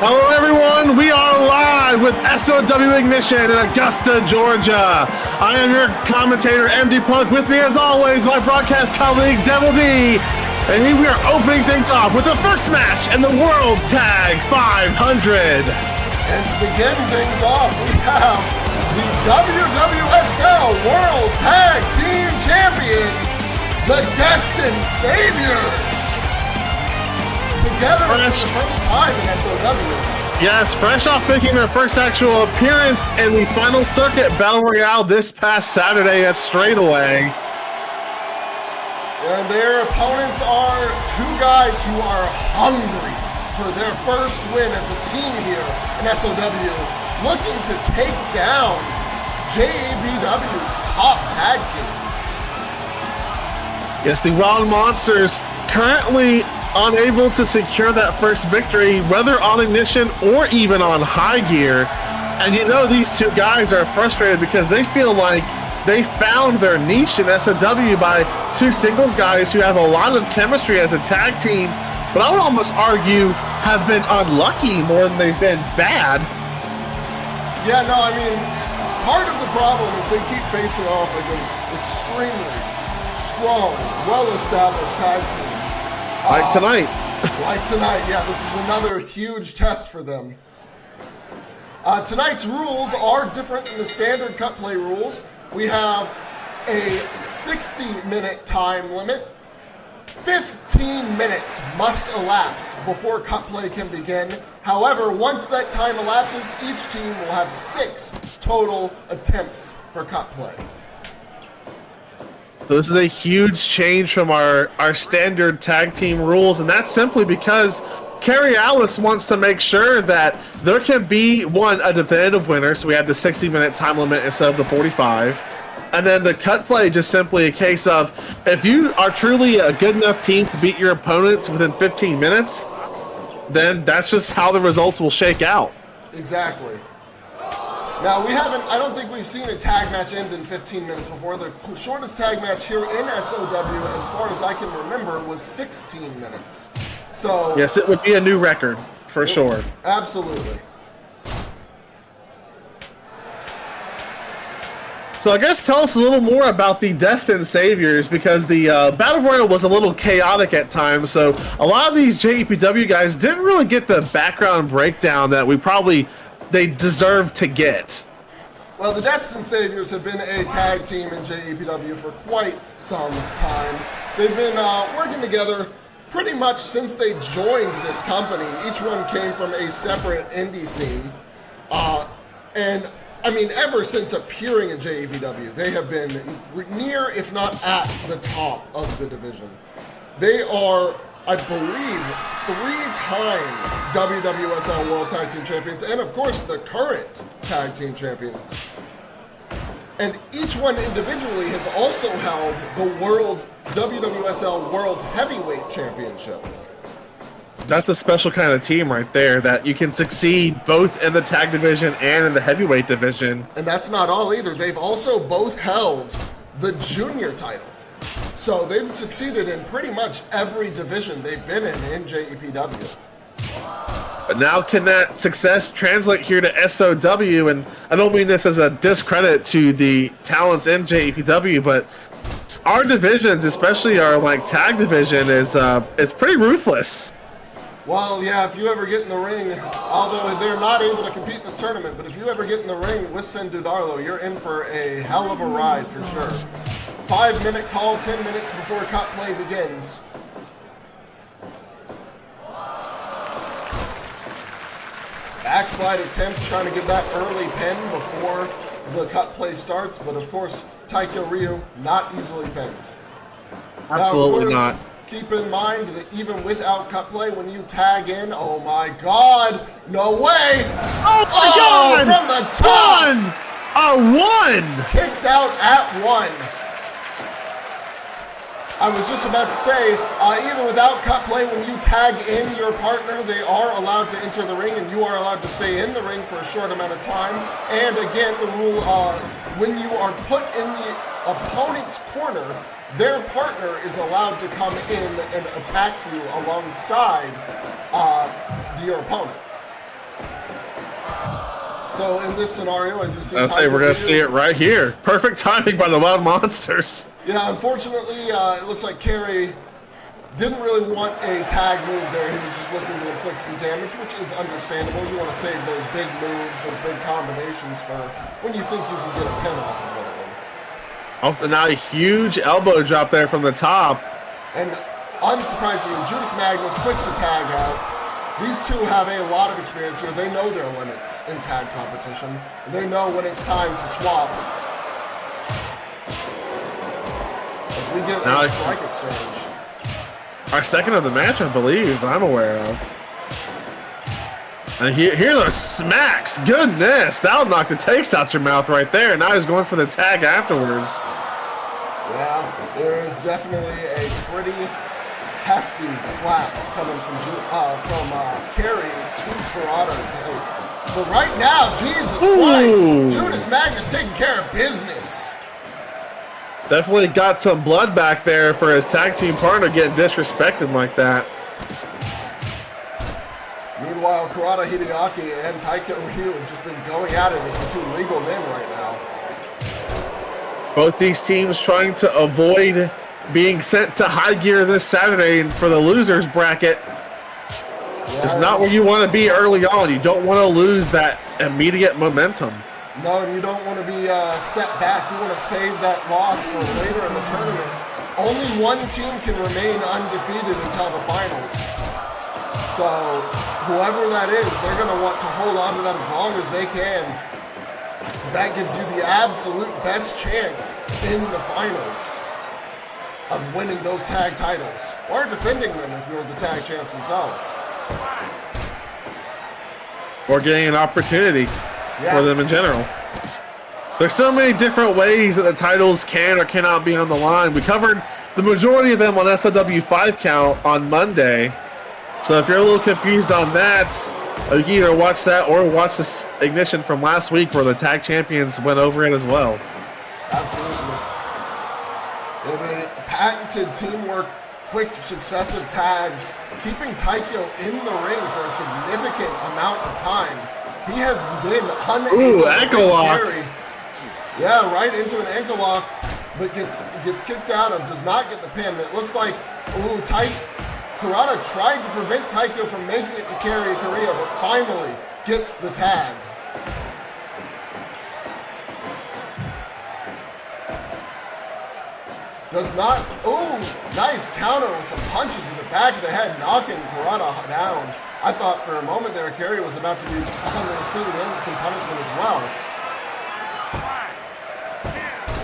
Hello everyone, we are live with SOW Ignition in Augusta, Georgia. I am your commentator, MD Punk. With me as always, my broadcast colleague, Devil D. And here we are opening things off with the first match in the World Tag 500. And to begin things off, we have the WWSL World Tag Team Champions, the Destined Saviors. Together for the first time in SOW. Yes, fresh off making their first actual appearance in the final circuit Battle Royale this past Saturday at Straightaway. And their opponents are two guys who are hungry for their first win as a team here in SOW, looking to take down JEPW's top tag team. Yes, the Wild Monsters currently unable to secure that first victory, whether on Ignition or even on High Gear. And you know these two guys are frustrated because they feel like they found their niche in SOW by two singles guys who have a lot of chemistry as a tag team, but I would almost argue have been unlucky more than they've been bad. Yeah, no, I mean, part of the problem is they keep facing off against extremely strong, well-established tag teams. Like tonight. Like tonight, yeah, this is another huge test for them. Tonight's rules are different than the standard cut play rules. We have a 60-minute time limit. 15 minutes must elapse before cut play can begin. However, once that time elapses, each team will have 6 total attempts for cut play. So this is a huge change from our standard tag team rules, and that's simply because Carrie Alice wants to make sure that there can be, a definitive winner, so we have the 60-minute time limit instead of the 45, and then the cut play just simply a case of, if you are truly a good enough team to beat your opponents within 15 minutes, then that's just how the results will shake out. Exactly. Now, I don't think we've seen a tag match end in 15 minutes before. The shortest tag match here in SOW, as far as I can remember, was 16 minutes. So yes, it would be a new record, for sure. Absolutely. So I guess tell us a little more about the Destined Saviors, because the Battle Royale was a little chaotic at times, so a lot of these JEPW guys didn't really get the background breakdown that they deserve to get. Well, the Destined Saviors have been a tag team in JEPW for quite some time. They've been working together pretty much since they joined this company. Each one came from a separate indie scene. And, I mean, ever since appearing in JEPW, they have been near, if not at, the top of the division. They are, I believe, 3-time WWSL World Tag Team Champions, and of course the current Tag Team Champions. And each one individually has also held the WWSL World Heavyweight Championship. That's a special kind of team right there, that you can succeed both in the tag division and in the heavyweight division. And that's not all either. They've also both held the junior title. So they've succeeded in pretty much every division they've been in JEPW. But now can that success translate here to SOW? And I don't mean this as a discredit to the talents in JEPW, but our divisions, especially our tag division, is pretty ruthless. Well, yeah, if you ever get in the ring, although they're not able to compete in this tournament, but if you ever get in the ring with Sendudarlo, you're in for a hell of a ride for sure. 5-minute call, 10 minutes before cut play begins. Backslide attempt, trying to get that early pin before the cut play starts, but of course, Taikyo Ryu not easily pinned. Absolutely now, of course, not. Keep in mind that even without cut play, when you tag in, oh my God, no way! Oh my God! From the top! One! Kicked out at 1. I was just about to say, even without cut play, when you tag in your partner, they are allowed to enter the ring, and you are allowed to stay in the ring for a short amount of time. And again, the rule, when you are put in the opponent's corner, their partner is allowed to come in and attack you alongside your opponent. So in this scenario, as you see, I'll say we're going to see it right here. Perfect timing by the Wild Monsters. Yeah, unfortunately, it looks like Kerry didn't really want a tag move there. He was just looking to inflict some damage, which is understandable. You want to save those big moves, those big combinations for when you think you can get a pin off of one of them. Also, now a huge elbow drop there from the top. And unsurprisingly, Judas Magnus quick to tag out. These two have a lot of experience here. They know their limits in tag competition. They know when it's time to swap. As we get a strike exchange. Our second of the match, I believe, that I'm aware of. And here are those smacks. Goodness, that'll knock the taste out your mouth right there. Now he's going for the tag afterwards. Yeah, there is definitely a pretty hefty slaps coming from Kerry to Kurata's face. But right now, Jesus Christ, Judas Magnus taking care of business. Definitely got some blood back there for his tag team partner getting disrespected like that. Meanwhile, Kurata Hideaki and Taika Ryu have just been going at it as the two legal men right now. Both these teams trying to avoid being sent to high gear this Saturday and for the losers bracket. Yeah, it's not where you want to be early on. You don't want to lose that immediate momentum. No, you don't want to be set back. You want to save that loss for later in the tournament. Only one team can remain undefeated until the finals. So whoever that is, they're going to want to hold on to that as long as they can, because that gives you the absolute best chance in the finals of winning those tag titles, or defending them if you're the tag champs themselves. Or getting an opportunity for them in general. There's so many different ways that the titles can or cannot be on the line. We covered the majority of them on SOW 5 count on Monday. So if you're a little confused on that, you can either watch that or watch this Ignition from last week where the tag champions went over it as well. Absolutely. Patented teamwork, quick successive tags, keeping Taikyo in the ring for a significant amount of time. He has been unable to ankle lock. Kerry. Yeah, right into an ankle lock, but gets kicked out of, does not get the pin. It looks like Kurata tried to prevent Taikyo from making it to Kerry Korea, but finally gets the tag. Does not, nice counter with some punches in the back of the head, knocking Kurata down. I thought for a moment there, Kerry was about to be receiving some punishment as well.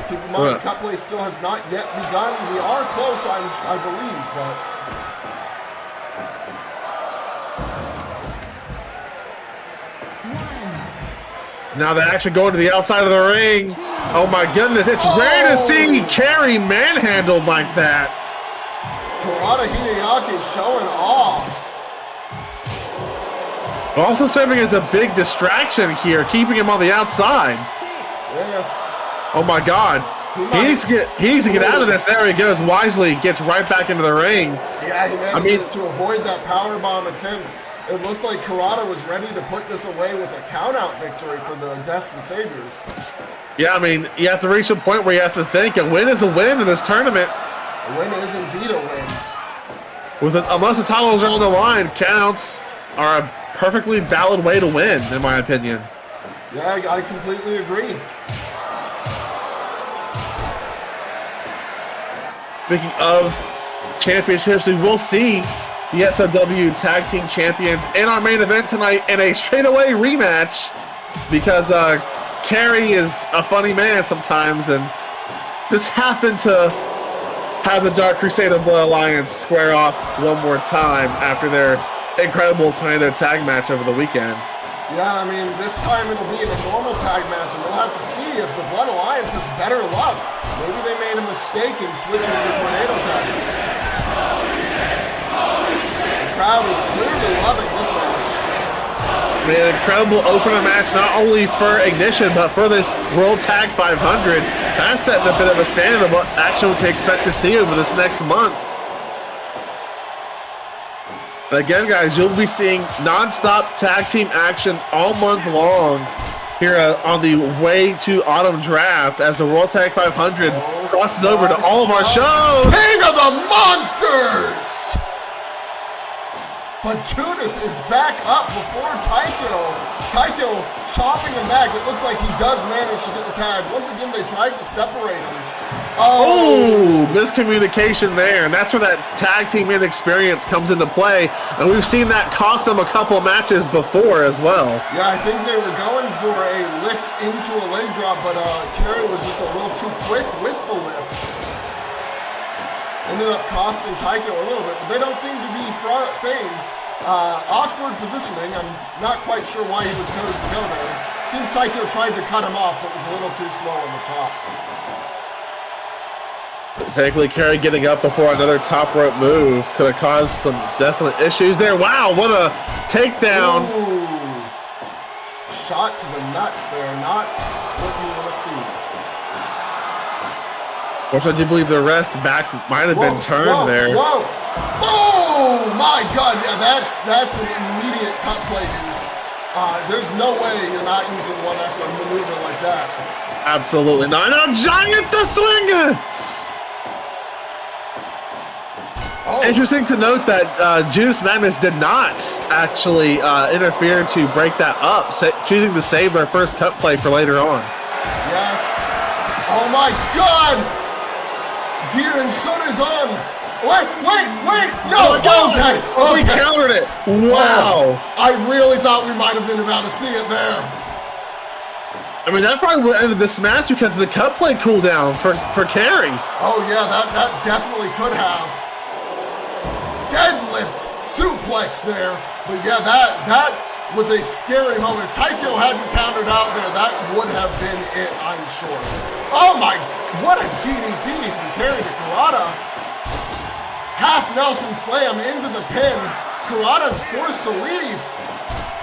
Keep in mind, the cut play still has not yet begun. We are close, I believe, but... Now they're actually going to the outside of the ring. Oh my goodness, it's rare to see Kerry manhandled like that. Kurata Hideaki showing off. Also serving as a big distraction here, keeping him on the outside. Yeah. Oh my God. He needs to get out of this. There he goes. Wisely gets right back into the ring. Yeah, he manages to avoid that powerbomb attempt. It looked like Kurata was ready to put this away with a count-out victory for the Destined Saviors. Yeah, I mean, you have to reach a point where you have to think a win is a win in this tournament. A win is indeed a win. Unless the titles are on the line, counts are a perfectly valid way to win, in my opinion. Yeah, I completely agree. Speaking of championships, we will see the SOW Tag Team Champions in our main event tonight in a straightaway rematch, because Kerry is a funny man sometimes and just happened to have the Dark Crusader Blood Alliance square off one more time after their incredible tornado tag match over the weekend. Yeah, I mean, this time it'll be in a normal tag match, and we'll have to see if the Blood Alliance has better luck. Maybe they made a mistake in switching to tornado tag. The crowd is clearly loving this match. An incredible opener match, not only for Ignition, but for this World Tag 500. That's setting a bit of a standard of what action we can expect to see over this next month. And again, guys, you'll be seeing non-stop tag team action all month long here on the way to autumn draft as the World Tag 500 crosses over to all of our shows. King of the Monsters! But Judas is back up before Taiko. Taiko chopping him back. It looks like he does manage to get the tag. Once again, they tried to separate him. Oh, miscommunication there. And that's where that tag team inexperience comes into play. And we've seen that cost them a couple matches before as well. Yeah, I think they were going for a lift into a leg drop, but Kerry was just a little too quick with the lift. Ended up costing Taiko a little bit, but they don't seem to be phased. Awkward positioning. I'm not quite sure why he would choose to go there. Seems Taiko tried to cut him off, but was a little too slow on the top. Thankfully, Kerry getting up before another top rope move could have caused some definite issues there. Wow, what a takedown. Ooh. Shot to the nuts there. Not what you want to see. Which I do believe the rest back might have been turned there. Whoa! Oh my God! Yeah, that's an immediate cut play use. There's no way you're not using one after a maneuver like that. Absolutely not. A giant to swing. Oh. Interesting to note that Judas Magnus did not actually interfere to break that up, choosing to save their first cut play for later on. Yeah. Oh my God! Gear and Shudder's on. Wait. No, okay. We countered it. Wow. I really thought we might have been about to see it there. I mean, that probably would have ended this match because of the cut play cooldown for Kerry. Oh yeah, that definitely could have. Deadlift suplex there. But yeah, that was a scary moment. If Taiko hadn't countered out there, that would have been it, I'm sure. Oh my, what a DDT from Kerry to Kurata. Half Nelson slam into the pin. Kurata's forced to leave.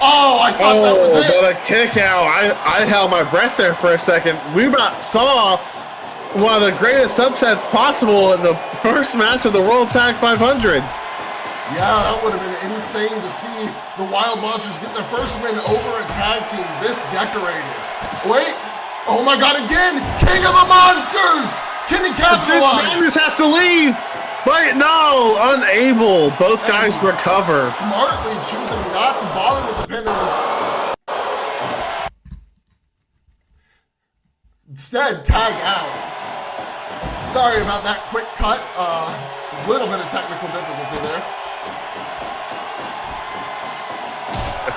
Oh, I thought that was it. What a kick out. I held my breath there for a second. We saw one of the greatest upsets possible in the first match of the World Tag 500. Yeah, that would have been insane to see the Wild Monsters get their first win over a tag team this decorated. Wait, oh my God, again, King of the Monsters! Can he capitalize? Magnus has to leave, but no, unable. Both guys recover. Smartly choosing not to bother with the pin. Instead, tag out. Sorry about that quick cut. Little bit of technical difficulty there.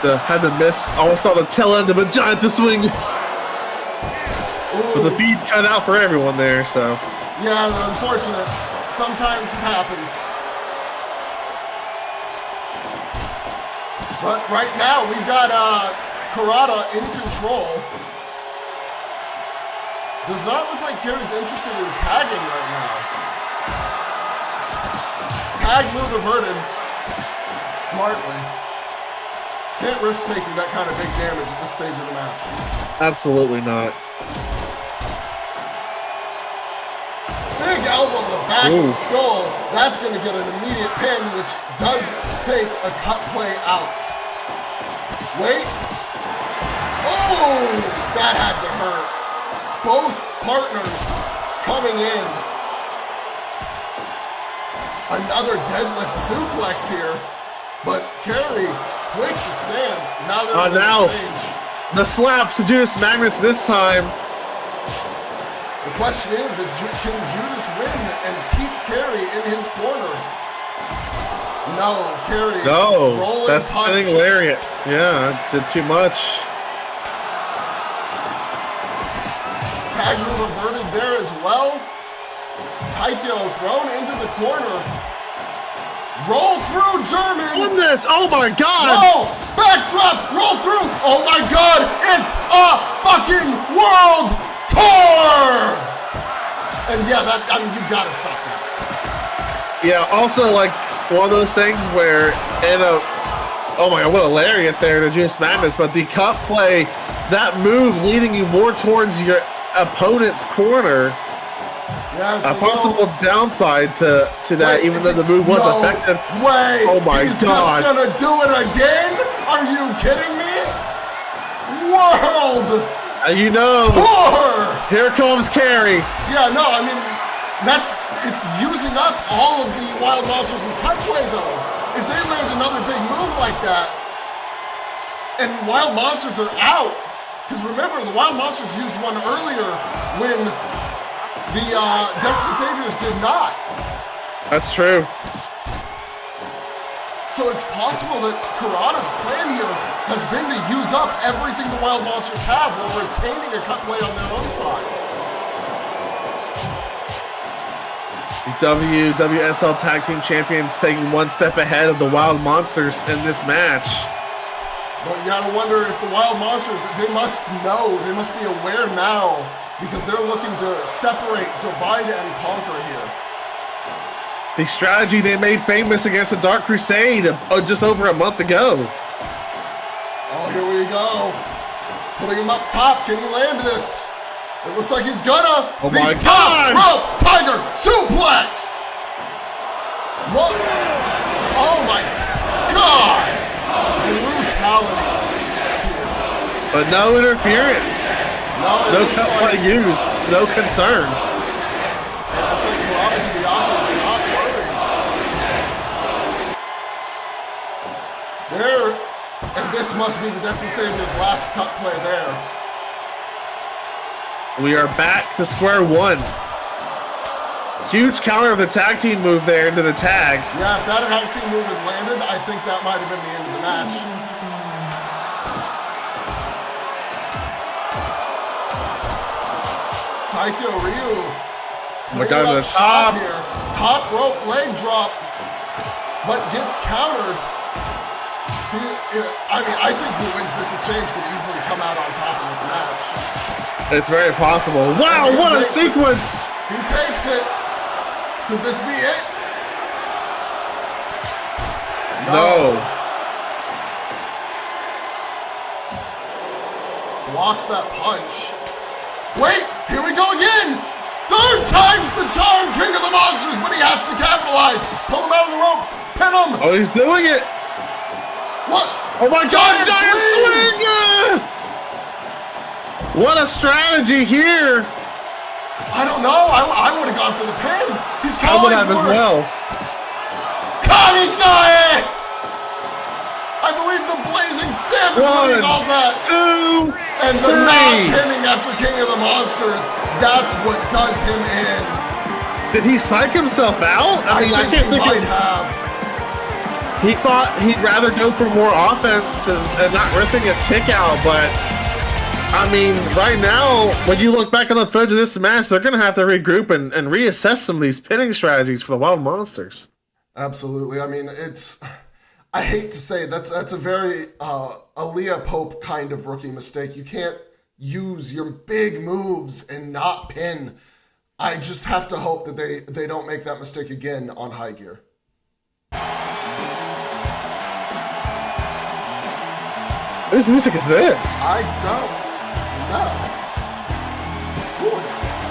Had to miss. Almost saw the tail end of a giant to swing. But the feed cut out for everyone there, so. Yeah, unfortunate. Sometimes it happens. But right now, we've got Kurata in control. Does not look like Kerry's interested in tagging right now. Tag move averted. Smartly. Can't risk taking that kind of big damage at this stage of the match. Absolutely not. Big elbow to the back of the skull. That's going to get an immediate pin, which does take a cut play out. Wait. Oh, that had to hurt. Both partners coming in. Another deadlift suplex here, but Kerry quick to stand. Now they're on the stage. The slaps to Judas Magnus this time. The question is, can Judas win and keep Kerry in his corner? No, Kerry. No, rolling that's spinning lariat. Yeah, did too much. Tag move averted there as well. Taiko thrown into the corner. Roll through German. Goodness, oh my God. No, backdrop, roll through. Oh my God, it's a fucking world tour. And yeah, you've got to stop that. Yeah, also like one of those things where oh my God, what a lariat there to Judas Magnus, but the cut play, that move leading you more towards your opponent's corner. Yeah, a possible downside to that, even though the move was effective. Wait, oh my he's God. just gonna do it again? Are you kidding me? World You know, Tour! here comes Carrie. Yeah, no, I mean, it's using up all of the Wild Monsters' cut play, though. If they land another big move like that, and Wild Monsters are out, because remember, the Wild Monsters used one earlier when the Destined Saviors did not. That's true. So it's possible that Kurata's plan here has been to use up everything the Wild Monsters have while retaining a cut play on their own side. The WSL Tag Team Champions taking one step ahead of the Wild Monsters in this match. But you gotta wonder if the Wild Monsters, they must know, they must be aware now, because they're looking to separate, divide, and conquer here. The strategy they made famous against the Dark Crusade just over a month ago. Oh, here we go. Putting him up top. Can he land this? It looks like he's gonna. Oh the my top God. rope tiger suplex. What? Oh my God. Brutality. But no interference. No cut play used. No concern. Looks like Kurata Hideaki is not worried. There, and this must be the Destined Savior's last cut play there. We are back to square one. Huge counter of the tag team move there into the tag. Yeah, if that tag team move had landed, I think that might have been the end of the match. Taikyo Ryu. Oh my God, the top. Here. Top rope leg drop, but gets countered. I think who wins this exchange could easily come out on top in this match. It's very possible. Wow, what a sequence! He takes it. Could this be it? No. Blocks that punch. Wait, here we go again! Third time's the charm, King of the Monsters, but he has to capitalize. Pull him out of the ropes, pin him. Oh, he's doing it. What? Oh my God, giant swing! swing! What a strategy here. I don't know. I would have gone for the pin. He's I would calling have for as well. Kamikaze! I believe the blazing stamp is what he calls that. 2, And the 3. not pinning after King of the Monsters, that's what does him in. Did he psych himself out? I mean, I think can't he think might of, have. he thought he'd rather go for more offense and not risking a kick out, but I mean, right now, when you look back on the footage of this match, they're going to have to regroup and reassess some of these pinning strategies for the Wild Monsters. Absolutely. I mean, I hate to say that's a very Aaliyah Pope kind of rookie mistake. You can't use your big moves and not pin. I just have to hope that they don't make that mistake again on High Gear. Whose music is this? I don't know. Who is this?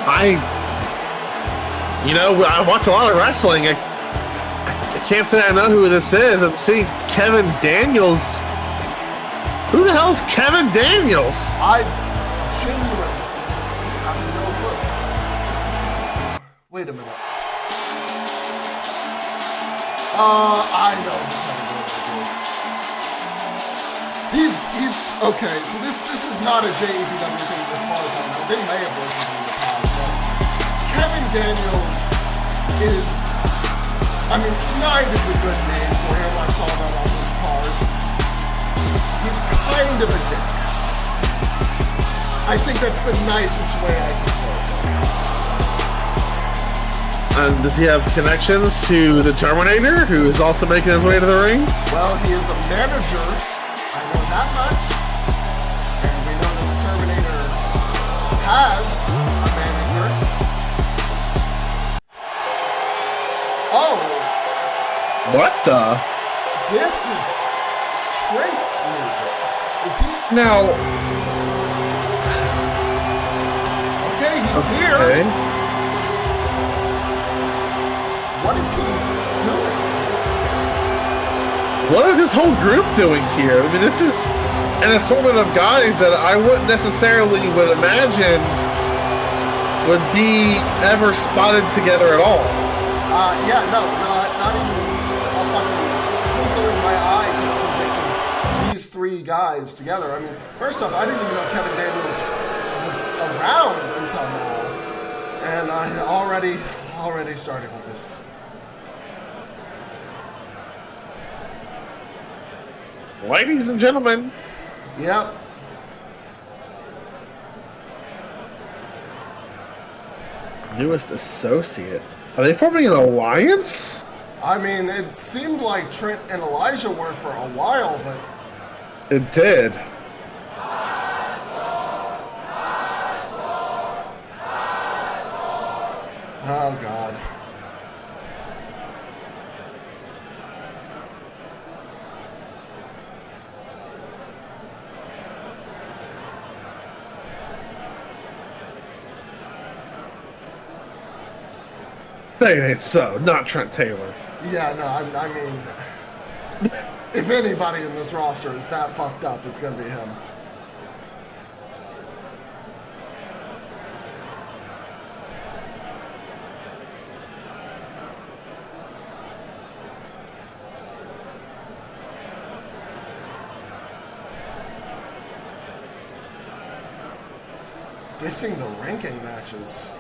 I watch a lot of wrestling. I can't say I know who this is. I'm seeing Kevin Daniels. Who the hell is Kevin Daniels? I genuinely have no clue. Wait a minute. I know who Kevin Daniels is. He's okay. So this is not a JEPW thing as far as I know. They may have worked with him in the past, but Kevin Daniels is. I mean, Snide is a good name for him. I saw that on this card. He's kind of a dick. I think that's the nicest way I can say it. Does he have connections to the Terminator, who is also making his way to the ring? Well, he is a manager. I know that much. And we know that the Terminator has a manager. Oh. What the? This is Trent's music. Is he? Now. Okay, he's here. What is he doing? What is this whole group doing here? I mean, this is an assortment of guys that I wouldn't necessarily would imagine would be ever spotted together at all. Yeah, no, not even a fucking twinkle in my eye predicting these three guys together. I mean, first off, I didn't even know Kevin Daniels was around until now, and I already started with this. Ladies and gentlemen. Yep. Newest associate. Are they forming an alliance? I mean, it seemed like Trent and Elijah were for a while, but... It did. Oh, God. They ain't so. Not Trent Taylor. Yeah, no, I mean... if anybody in this roster is that fucked up, it's gonna be him. Dissing the ranking matches.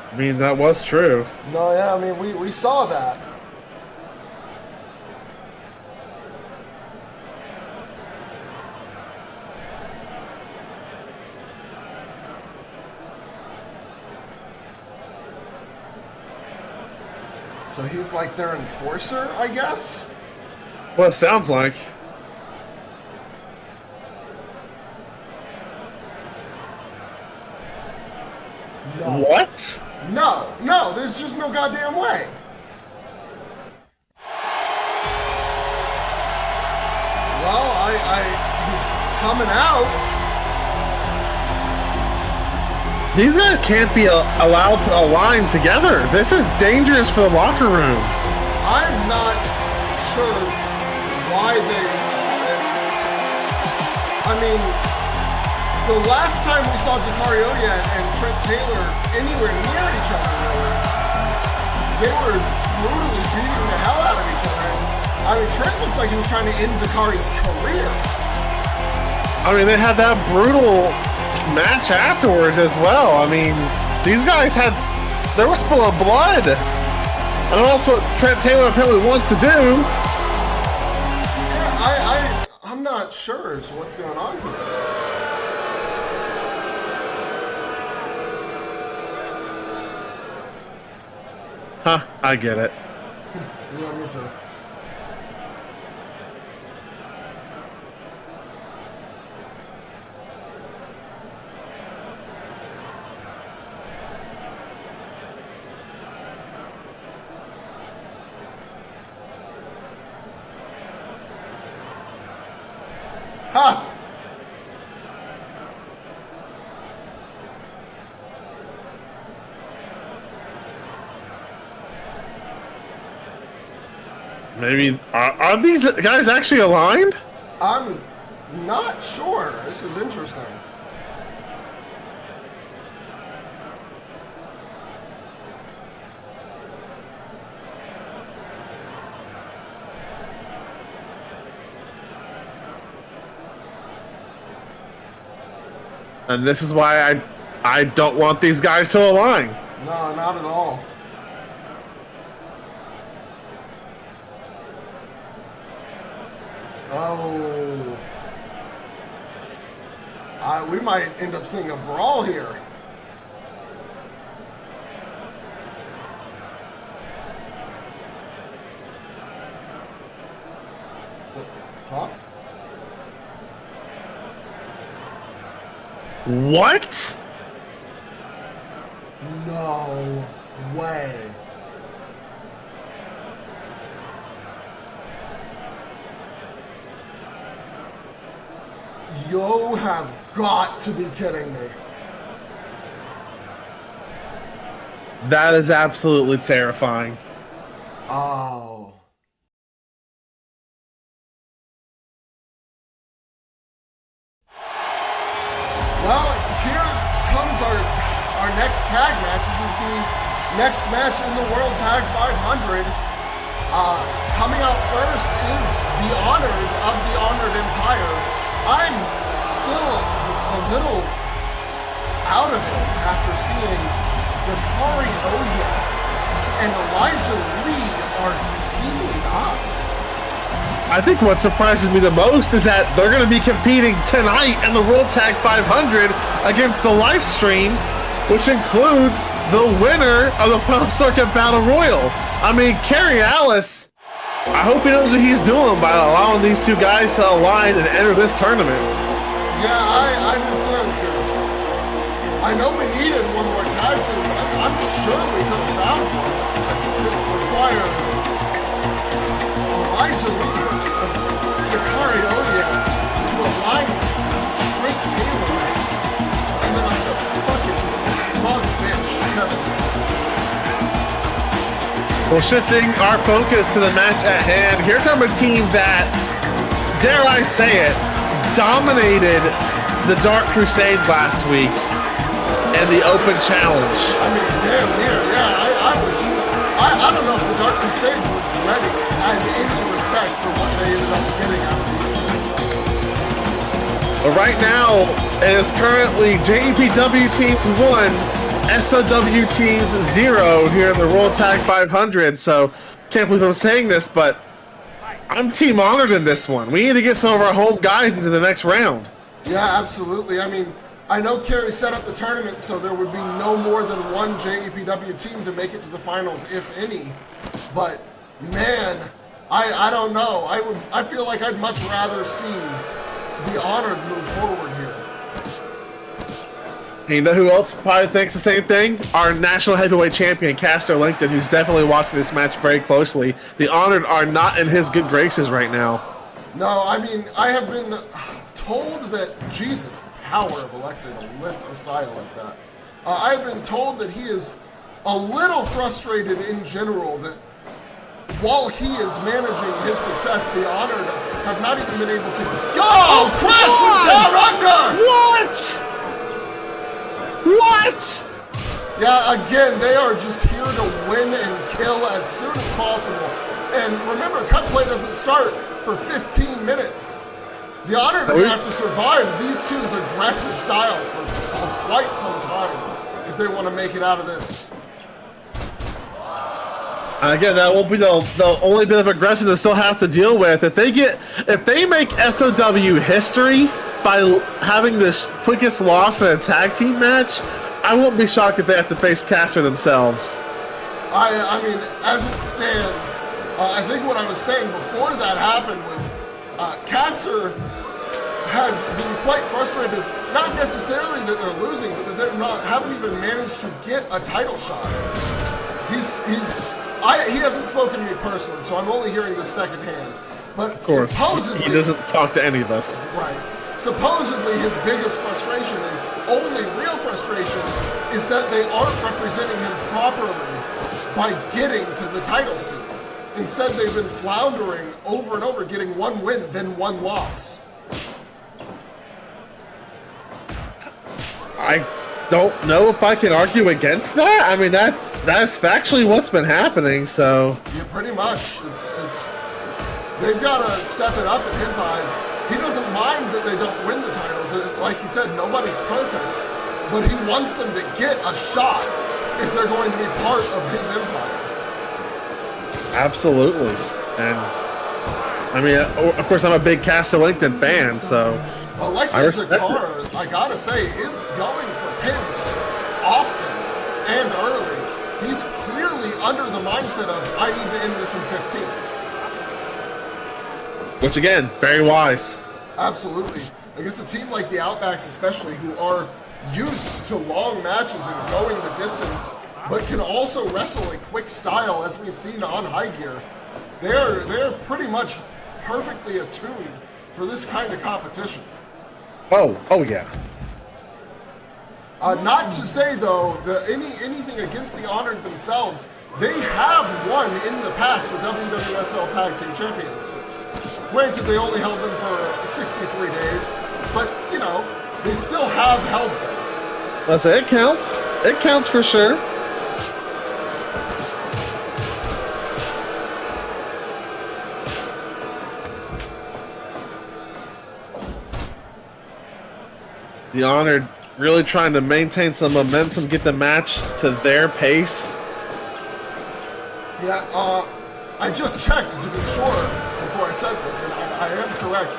I mean, that was true. No, yeah, I mean, we saw that. So he's like their enforcer, I guess? Well, it sounds like. No. What? No, there's just no goddamn way. Well, he's coming out. These guys can't be allowed to align together. This is dangerous for the locker room. I'm not sure why they... I mean, the last time we saw Dakari Oya and Trent Taylor anywhere near each other, really, they were brutally beating the hell out of each other. I mean, Trent looked like he was trying to end Dakari's career. I mean, they had that brutal match afterwards as well. I mean, these guys they were spilling blood. I don't know that's what Trent Taylor apparently wants to do. Yeah, I'm not sure as to what's going on here. Huh, I get it. Yeah, me too. Ha! Maybe are these guys actually aligned? I'm not sure. This is interesting. And this is why I don't want these guys to align. No, not at all. Oh. We might end up seeing a brawl here. Huh? What? No way. You have got to be kidding me. That is absolutely terrifying. Oh. Well, here comes our next tag match. This is the next match in the World Tag 500. Coming out first is the Honored of the Honored Empire. I'm still a little out of it after seeing Dakari Oya and Elijah Lee are teaming up. I think what surprises me the most is that they're going to be competing tonight in the World Tag 500 against the Slipstream, which includes the winner of the Final Circuit Battle Royal. I mean, Kerry Alice, I hope he knows what he's doing by allowing these two guys to align and enter this tournament. Yeah, I do too, because I know we needed one more tag team, but I'm sure we could have found one. It didn't require Elijah Lee and Dakari Oya to align with Trent Taylor, and then I'm the fucking smug bitch, Kevin Owens. Well, shifting our focus to the match at hand, here come a team that, dare I say it, dominated the Dark Crusade last week and the Open Challenge. I mean, damn near, yeah. I don't know if the Dark Crusade was ready and any respect for what they ended up getting out of these two. But right now, it is currently JEPW Teams 1, SOW Teams 0 here in the World Tag 500. So, can't believe I'm saying this, but I'm team honored in this one. We need to get some of our home guys into the next round. Yeah, absolutely. I mean, I know Kerry set up the tournament so there would be no more than one JEPW team to make it to the finals, if any. But man, I don't know. I feel like I'd much rather see the Honored move forward here. And you know who else probably thinks the same thing? Our national heavyweight champion, Castor Langton, who's definitely watching this match very closely. The Honored are not in his good graces right now. No, I mean, I have been told that, Jesus, the power of Alexei to lift Osaya like that. I've been told that he is a little frustrated in general, that while he is managing his success, the Honored have not even been able to go crash from down under! What? Yeah, again, they are just here to win and kill as soon as possible. And remember, cut play doesn't start for 15 minutes. The Honored are going to have to survive these two's aggressive style for quite some time if they want to make it out of this. Again, that won't be the only bit of aggressiveness they'll have to deal with. If they make SOW history by having this quickest loss in a tag team match, I won't be shocked if they have to face Castor themselves. I mean, as it stands, I think what I was saying before that happened was Castor has been quite frustrated, not necessarily that they're losing, but that they haven't even managed to get a title shot. He hasn't spoken to me personally, so I'm only hearing this secondhand. But of course, supposedly, he doesn't talk to any of us. Right. Supposedly his biggest frustration and only real frustration is that they aren't representing him properly by getting to the title scene. Instead, they've been floundering over and over, getting one win, then one loss. I don't know if I can argue against that. I mean, that's factually what's been happening. So yeah, pretty much. It's they've got to step it up in his eyes. He doesn't mind that they don't win the titles. Like he said, nobody's perfect, but he wants them to get a shot if they're going to be part of his empire. absolutely, and I mean, of course, I'm a big Castor Langton fan, so. Alexei Zakar, I gotta say, is going for pins often and early. He's clearly under the mindset of, I need to end this in 15. Which, again, very wise. Absolutely. Against a team like the Outbacks especially, who are used to long matches and going the distance, but can also wrestle a quick style, as we've seen on High Gear. They're pretty much perfectly attuned for this kind of competition. Oh yeah. Not to say though anything against the Honored themselves. They have won in the past the WWSL Tag Team Championships. Granted, they only held them for 63 days, but you know, they still have held them. Listen, it counts. It counts for sure. The Honored really trying to maintain some momentum, get the match to their pace. Yeah, I just checked to be sure before I said this, and I am correct.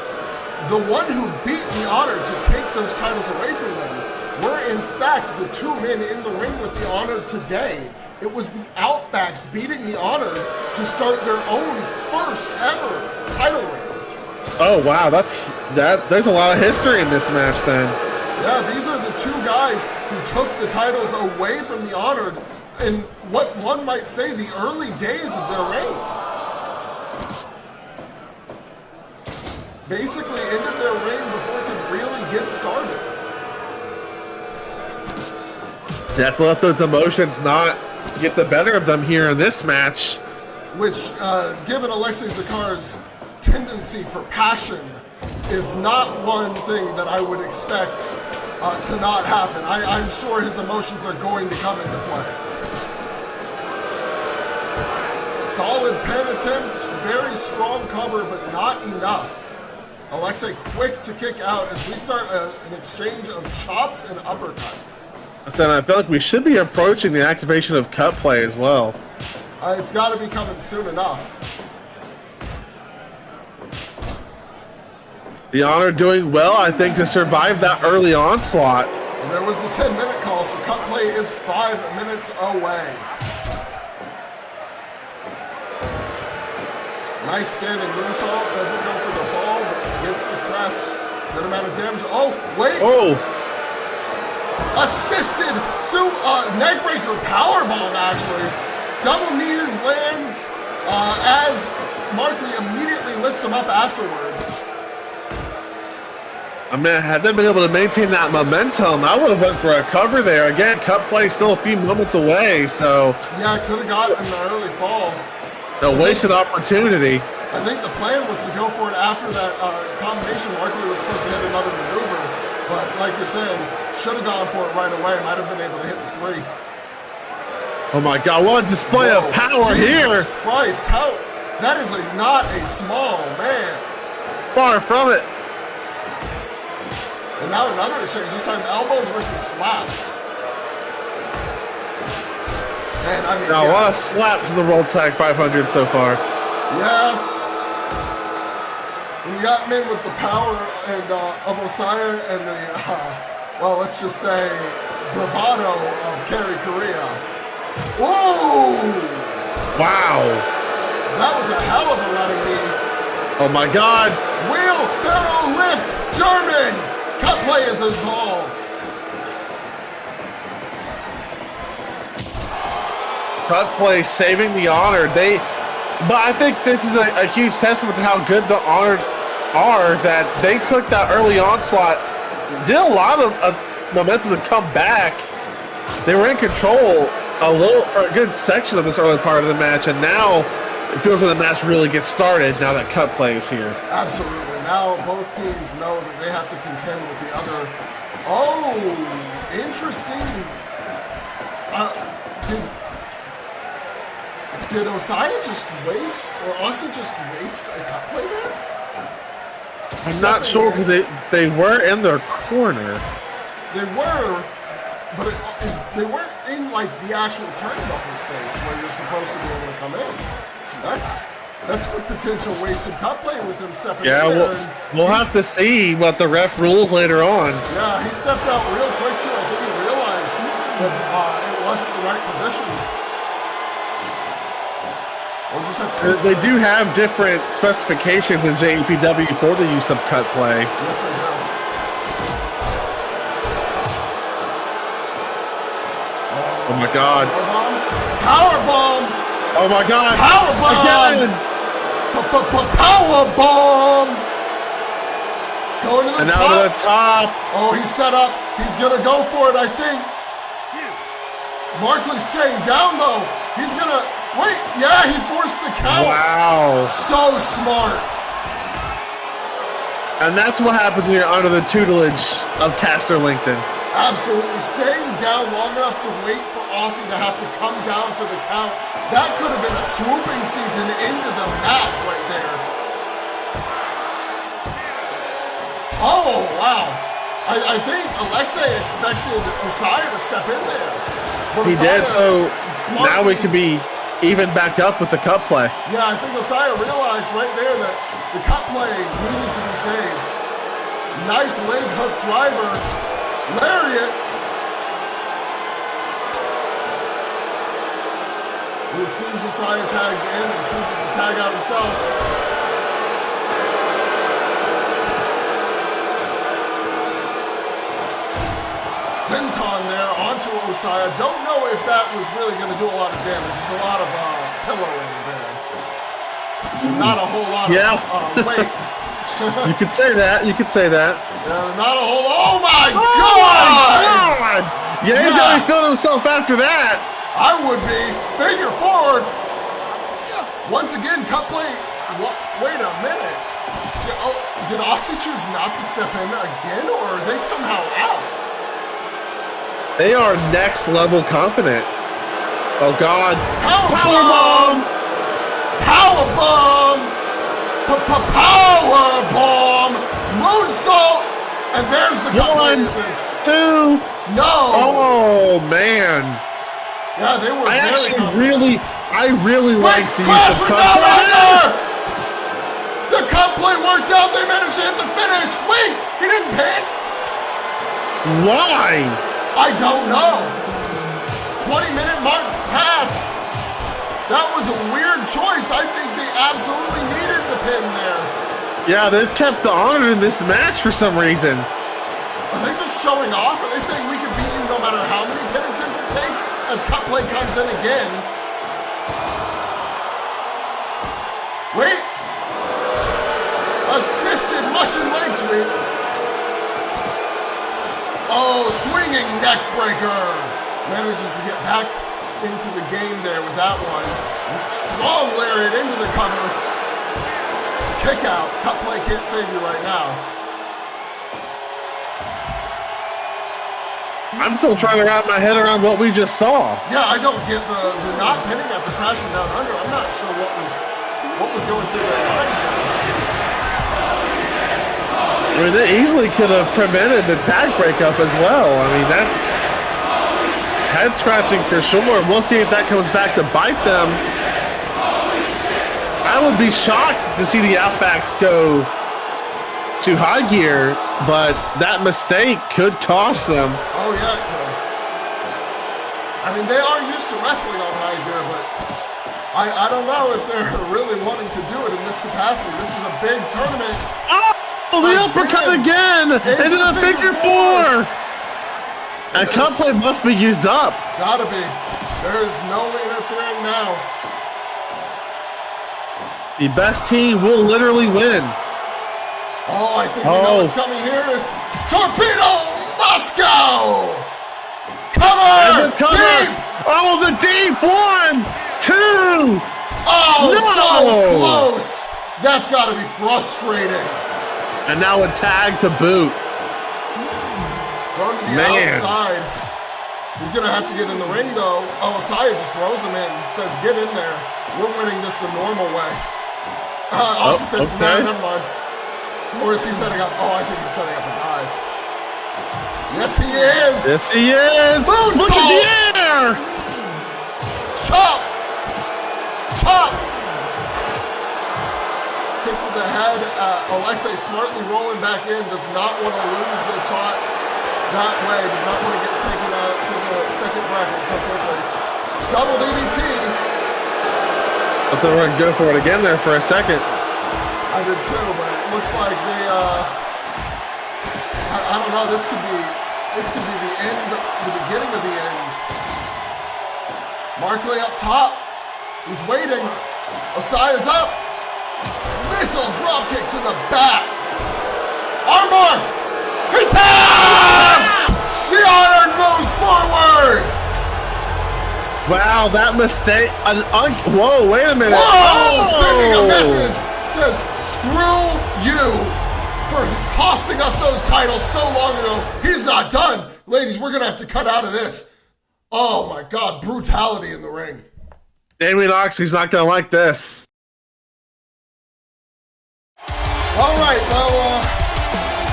The one who beat the Honored to take those titles away from them were in fact the two men in the ring with the Honored today. It was the Outbacks beating the Honored to start their own first ever title reign. Oh wow, there's a lot of history in this match then. Yeah, these are the two guys who took the titles away from the Honored in what one might say the early days of their reign. Basically ended their reign before it could really get started. They have to let those emotions not get the better of them here in this match. Which, given Alexei Zakar's tendency for passion, is not one thing that I would expect to not happen. I'm sure his emotions are going to come into play. Solid pen attempt, very strong cover, but not enough. Alexei quick to kick out as we start an exchange of chops and uppercuts. So I feel like we should be approaching the activation of cut play as well. It's got to be coming soon enough. The Honor doing well, I think, to survive that early onslaught. And there was the 10-minute call, so cut play is 5 minutes away. Nice standing moonsault, doesn't go for the ball, but gets the crest. Good amount of damage. Oh, wait! Oh! Assisted neckbreaker powerbomb, actually. Double knees lands as Markley immediately lifts him up afterwards. I mean, had they been able to maintain that momentum, I would have went for a cover there. Again, cut play still a few moments away, so... Yeah, could have got it in the early fall. A wasted opportunity. I think the plan was to go for it after that combination. Markley was supposed to hit another maneuver, but like you're saying, should have gone for it right away. Might have been able to hit the three. Oh my God, what a display of power here. Jesus Christ, how... That is not a small man. Far from it. And now another exchange, this time elbows versus slaps. And I mean, now, a lot of slaps in the World Tag 500 so far. Yeah. When you got men with the power and of Osaya and the, well, let's just say, bravado of Kerry Correa. Whoa! Wow. That was a hell of a running knee. Oh my God. Wheelbarrow lift, German. Cut play is involved. Cut play saving the Honor. But I think this is a huge testament to how good the Honor are, that they took that early onslaught, did a lot of momentum to come back. They were in control for a good section of this early part of the match, and now it feels like the match really gets started now that cut play is here. Absolutely. Now both teams know that they have to contend with the other. Oh, interesting. Did Osaya just waste, or Aussie just waste a cut play there? I'm not sure, because they were in their corner. They were, but they weren't in like the actual turnbuckle space where you're supposed to be able to come in. That's a potential wasted cut play with him stepping in there. Yeah, we'll have to see what the ref rules later on. Yeah, he stepped out real quick too. I think he realized that it wasn't the right position. We'll just have to see. They do have different specifications in JEPW for the use of cut play. Yes, they do. Oh my God. Powerbomb! Oh my God. Powerbomb! Again! Powerbomb! Going to the and top. now to the top. Oh, he's set up. He's going to go for it, I think. Markley's staying down, though. He's going to... Wait. Yeah, he forced the count. Wow. So smart. And that's what happens when you're under the tutelage of Caster Linkton. Absolutely. Staying down long enough to wait for Aussie to have to come down for the count. That could have been a swooping season into the match right there. Oh, wow. I think Alexei expected Osaya to step in there. But He Osaya did, so smartly, now we could be even back up with the cup play. Yeah, I think Osaya realized right there that the cut play needed to be saved. Nice leg hook driver. Lariat. He sees Osaya tagged in and chooses to tag out himself. Senton there onto Osaya. Don't know if that was really going to do a lot of damage. There's a lot of pillowing there. Not a whole lot of weight. You could say that. You could say that. Yeah, not a whole... Oh, my God! Yeah, he's already feeling himself after that. I would be. Figure four. Once again, cut play. Wait a minute. Did Aussie choose not to step in again, or are they somehow out? They are next level confident. Oh God. Powerbomb! Powerbomb! Powerbomb! Moonsault! And there's the cut play usage. 2. No! Oh man. Yeah, they were I really like the use of cut down play. under! The cut play worked out. They managed to hit the finish. Wait, he didn't pin? Why? I don't know. 20-minute mark passed. That was a weird choice. I think they absolutely needed the pin there. Yeah, they've kept the honor in this match for some reason. Are they just showing off? Are they saying we can beat you no matter how many pin attempts it takes as cut play comes in again? Wait. Assisted Russian leg sweep. Oh, swinging neck breaker. Manages to get back into the game there with that one. Strong lariat into the cover. Kick out. Cut play can't save you right now. I'm still trying to wrap my head around what we just saw. Yeah, I don't get the not pinning after crashing down under. I'm not sure what was going through their minds there. I mean, they easily could have prevented the tag breakup as well. I mean, that's head scratching for sure. We'll see if that comes back to bite them. I would be shocked to see the Outbacks go to high gear, but that mistake could cost them. Oh, yeah, it could. I mean, they are used to wrestling on high gear, but I don't know if they're really wanting to do it in this capacity. This is a big tournament. Oh, the uppercut again! Into the figure four! And cut play must be used up. Gotta be. There's no interfering now. The best team will literally win. Oh, I think we know what's coming here. Torpedo Moscow! Cover! Deep! Oh, the deep! 1, 2! Oh, no! So close! That's gotta be frustrating. And now a tag to boot. Thrown to the outside. He's gonna have to get in the ring though. Oh, Saya just throws him in. Says, get in there. We're winning this the normal way. Also said, okay. nah, never mind. Or is he setting up? Oh, I think he's setting up a dive. Yes, he is. Yes, he is. Boom, look at the air. Chop. Chop. Kick to the head. Alexei smartly rolling back in. Does not want to lose the shot that way. Does not want to get taken out to the second bracket so quickly. Double DDT. I thought we were going to go for it again there for a second. I did too, but it looks like they, I don't know, this could be the end, the beginning of the end. Markley up top. He's waiting. Osaya's up. Missile dropkick to the back. Armbar! He taps! The Iron moves forward! Wow, that mistake. Whoa, wait a minute. Whoa! Sending a message says, screw you for costing us those titles so long ago. He's not done. Ladies, we're going to have to cut out of this. Oh my God, brutality in the ring. Damien Oxley's not going to like this. All right, well,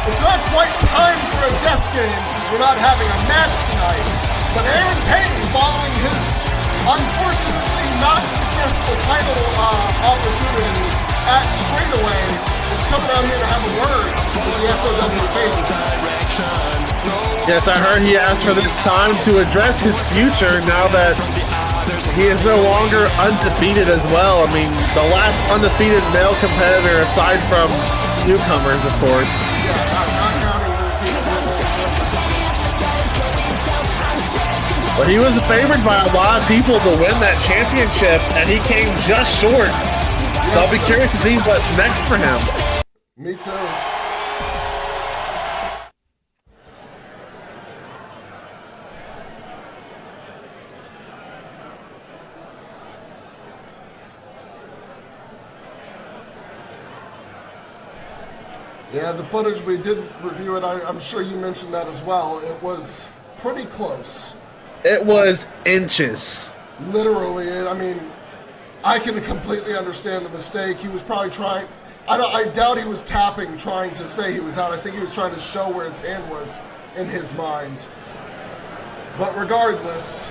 it's not quite time for a death game since we're not having a match tonight. But Aaron Payne, following his unfortunately not successful title opportunity at Straightaway, is coming out here to have a word with the SOW faithful. Yes, I heard he asked for this time to address his future now that he is no longer undefeated as well. I mean, the last undefeated male competitor aside from newcomers, of course. Yeah, not counting the people. But he was favored by a lot of people to win that championship, and he came just short. So I'll be curious to see what's next for him. Me too. Yeah, the footage, we did review it. I'm sure you mentioned that as well. It was pretty close. It was inches. Literally, I mean, I can completely understand the mistake. He was probably trying, I doubt he was tapping, trying to say he was out. I think he was trying to show where his hand was in his mind. But regardless.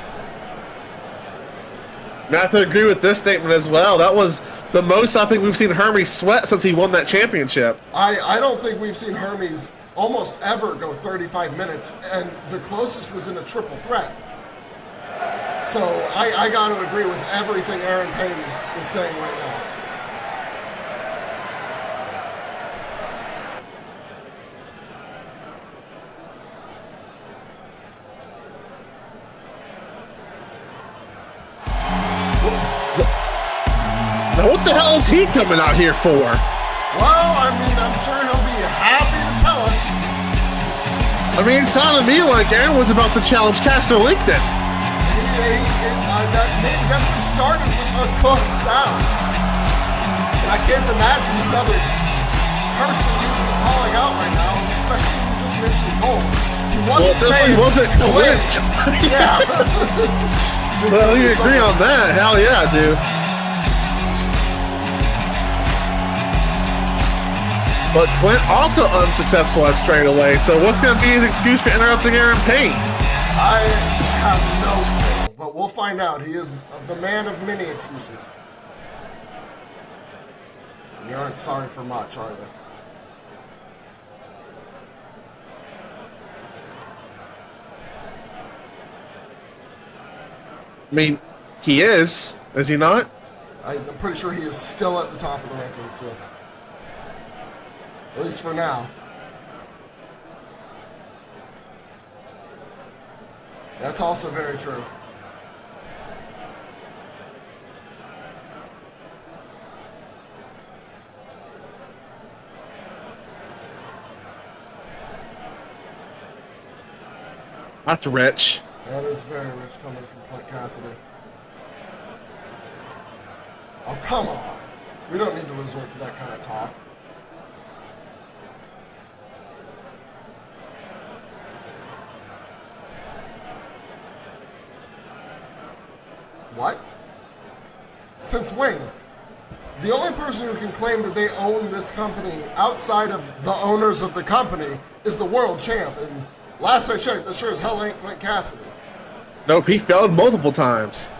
I have to agree with this statement as well. That was the most I think we've seen Hermes sweat since he won that championship. I don't think we've seen Hermes almost ever go 35 minutes, and the closest was in a triple threat. So I got to agree with everything Aaron Payne is saying right now. Now what the hell is he coming out here for? Well, I mean, I'm sure he'll be happy to tell us. I mean, it sounded to me like Aaron was about to challenge Caster Linkton. That name definitely started with a good sound. And I can't imagine another person you would be calling out right now, especially when you just mentioned Cole. He wasn't saying wasn't Clint. Yeah. Well, you agree on that? Hell yeah, dude. But Clint also unsuccessful at Straightaway, so what's going to be his excuse for interrupting Aaron Payne? I have no clue, but we'll find out. He is the man of many excuses. You aren't sorry for much, are you? I mean, he is he not? I'm pretty sure he is still at the top of the rankings, yes. At least for now. That's also very true. That's rich. That is very rich coming from Clint Cassidy. Oh, come on. We don't need to resort to that kind of talk. What? Since when? The only person who can claim that they own this company outside of the owners of the company is the world champ. And last I checked, that sure as hell ain't Clint Cassidy. Nope, he failed multiple times.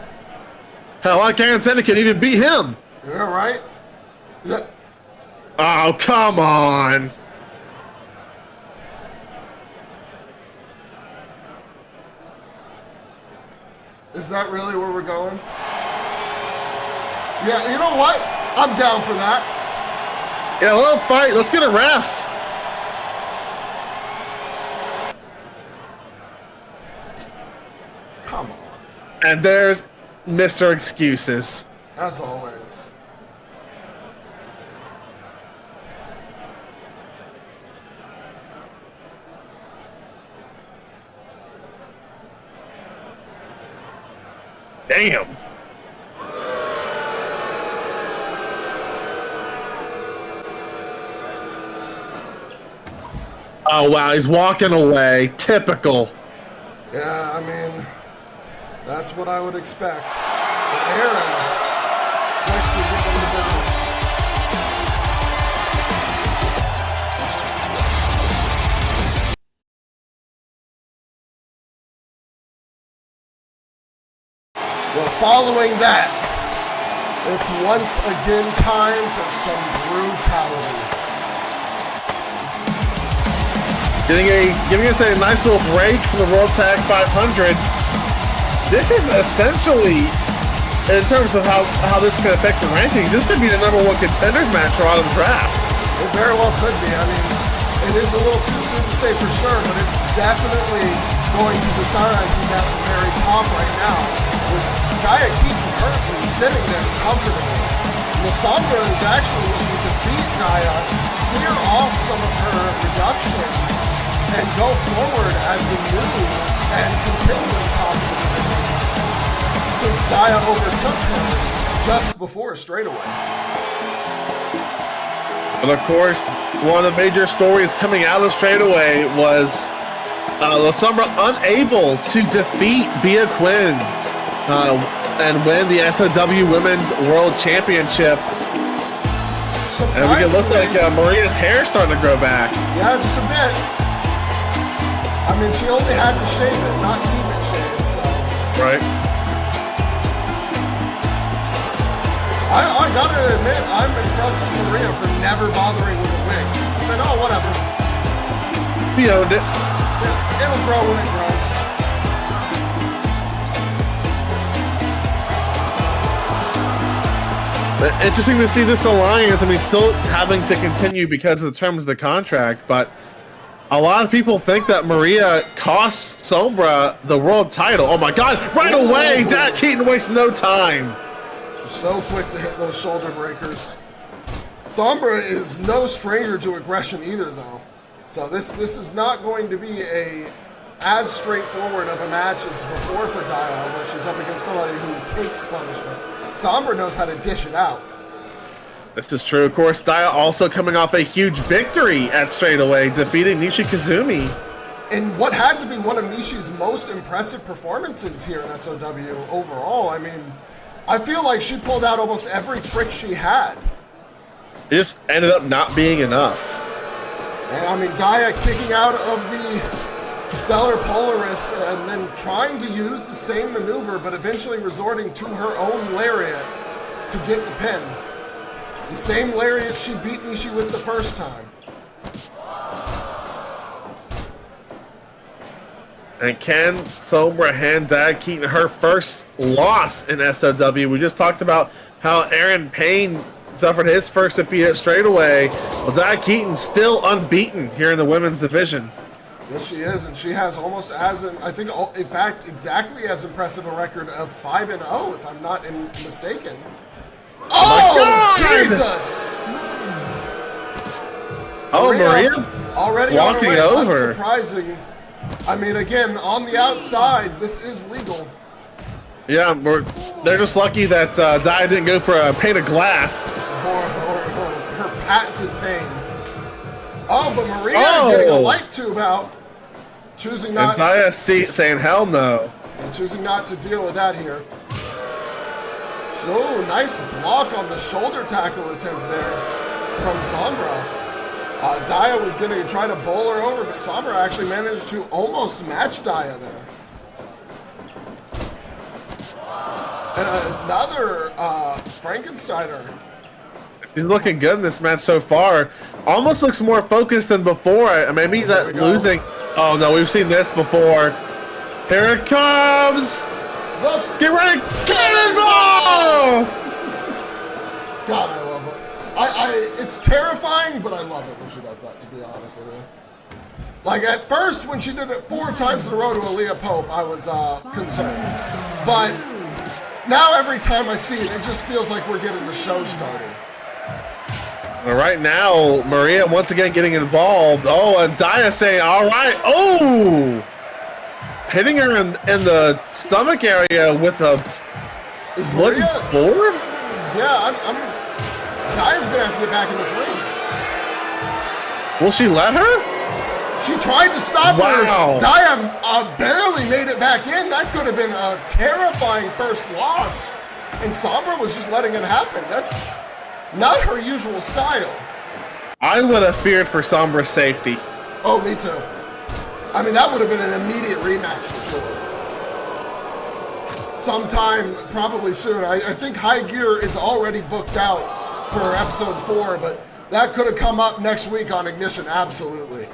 Hell, I can't say it can even beat him. Yeah, right? Yeah. Oh, come on. Is that really where we're going? Yeah, you know what? I'm down for that. Yeah, a little fight. Let's get a ref. Come on. And there's Mr. Excuses. As always. Damn. Oh, wow, he's walking away. Typical. Yeah, I mean, that's what I would expect. But Aaron, quick to get into business. Well, following that, it's once again time for some brutality. Giving us a nice little break for the World Tag 500. This is essentially, in terms of how this could affect the rankings, this could be the #1 contenders match for autumn draft. It very well could be. I mean, it is a little too soon to say for sure, but it's definitely going to decide who's at the very top right now, with Daya Keaton currently sitting there comfortably. The Sombra is actually looking to beat Daya, clear off some of her reduction, and go forward as the new and continuing top of the division, since Daya overtook her just before Straightaway. But of course, one of the major stories coming out of Straightaway was the Sombra unable to defeat Bia Quinn and win the SOW Women's World Championship. And it looks like Maria's hair starting to grow back. Yeah, just a bit. I mean, she only had to shave it, not keep it shaved, so. Right. I gotta admit, I'm impressed with Maria for never bothering with a wig. She said, oh, whatever. He owned it. Yeah, it'll grow when it grows. But interesting to see this alliance. I mean, still having to continue because of the terms of the contract, but a lot of people think that Maria cost Sombra the world title. Oh my God, right away! Daya Keaton wastes no time. So quick to hit those shoulder breakers. Sombra is no stranger to aggression either, though. So this is not going to be as straightforward of a match as before for Daya, where she's up against somebody who takes punishment. Sombra knows how to dish it out. This is true. Of course, Daya also coming off a huge victory at Straightaway, defeating Nishi Kazumi. And what had to be one of Nishi's most impressive performances here in SOW overall. I mean, I feel like she pulled out almost every trick she had. It just ended up not being enough. And I mean, Daya kicking out of the Stellar Polaris and then trying to use the same maneuver, but eventually resorting to her own lariat to get the pin. The same lariat she beat Nishi with the first time. And can Sombra hand Daya Keaton her first loss in SOW? We just talked about how Aaron Payne suffered his first defeat at Straightaway. Well, Daya Keaton still unbeaten here in the women's division. Yes, she is, and she has almost I think, in fact, exactly as impressive a record of 5-0, if I'm not mistaken. Oh, Jesus! Oh, Maria already walking on her way. over. Unsurprising. I mean, again, on the outside, this is legal. Yeah, they're just lucky that Daya didn't go for a pane of glass. Or her patented pain. Oh, but Maria getting a light tube out. Choosing not. And Daya saying hell no. And choosing not to deal with that here. Oh, nice block on the shoulder tackle attempt there from Sombra. Daya was going to try to bowl her over, but Sombra actually managed to almost match Daya there. And another Frankensteiner. He's looking good in this match so far. Almost looks more focused than before. Maybe that losing. Oh no, we've seen this before. Here it comes. Get ready, cannonball! God, I love it. It's terrifying, but I love it when she does that, to be honest with you. Like, at first, when she did it 4 times in a row to Aaliyah Pope, I was concerned. But now every time I see it, it just feels like we're getting the show started. Right now, Maria once again getting involved. Oh, and Daya saying, all right. Oh! Hitting her in the stomach area with a Is Wooden Maria? board? Yeah, Daya's gonna have to get back in this ring. Will she let her? She tried to stop Wow. her. Daya barely made it back in. That could have been a terrifying first loss. And Sombra was just letting it happen. That's not her usual style. I would have feared for Sombra's safety. Oh, me too. I mean, that would have been an immediate rematch for sure. Sometime probably soon. I think High Gear is already booked out for episode 4, but that could have come up next week on Ignition, absolutely.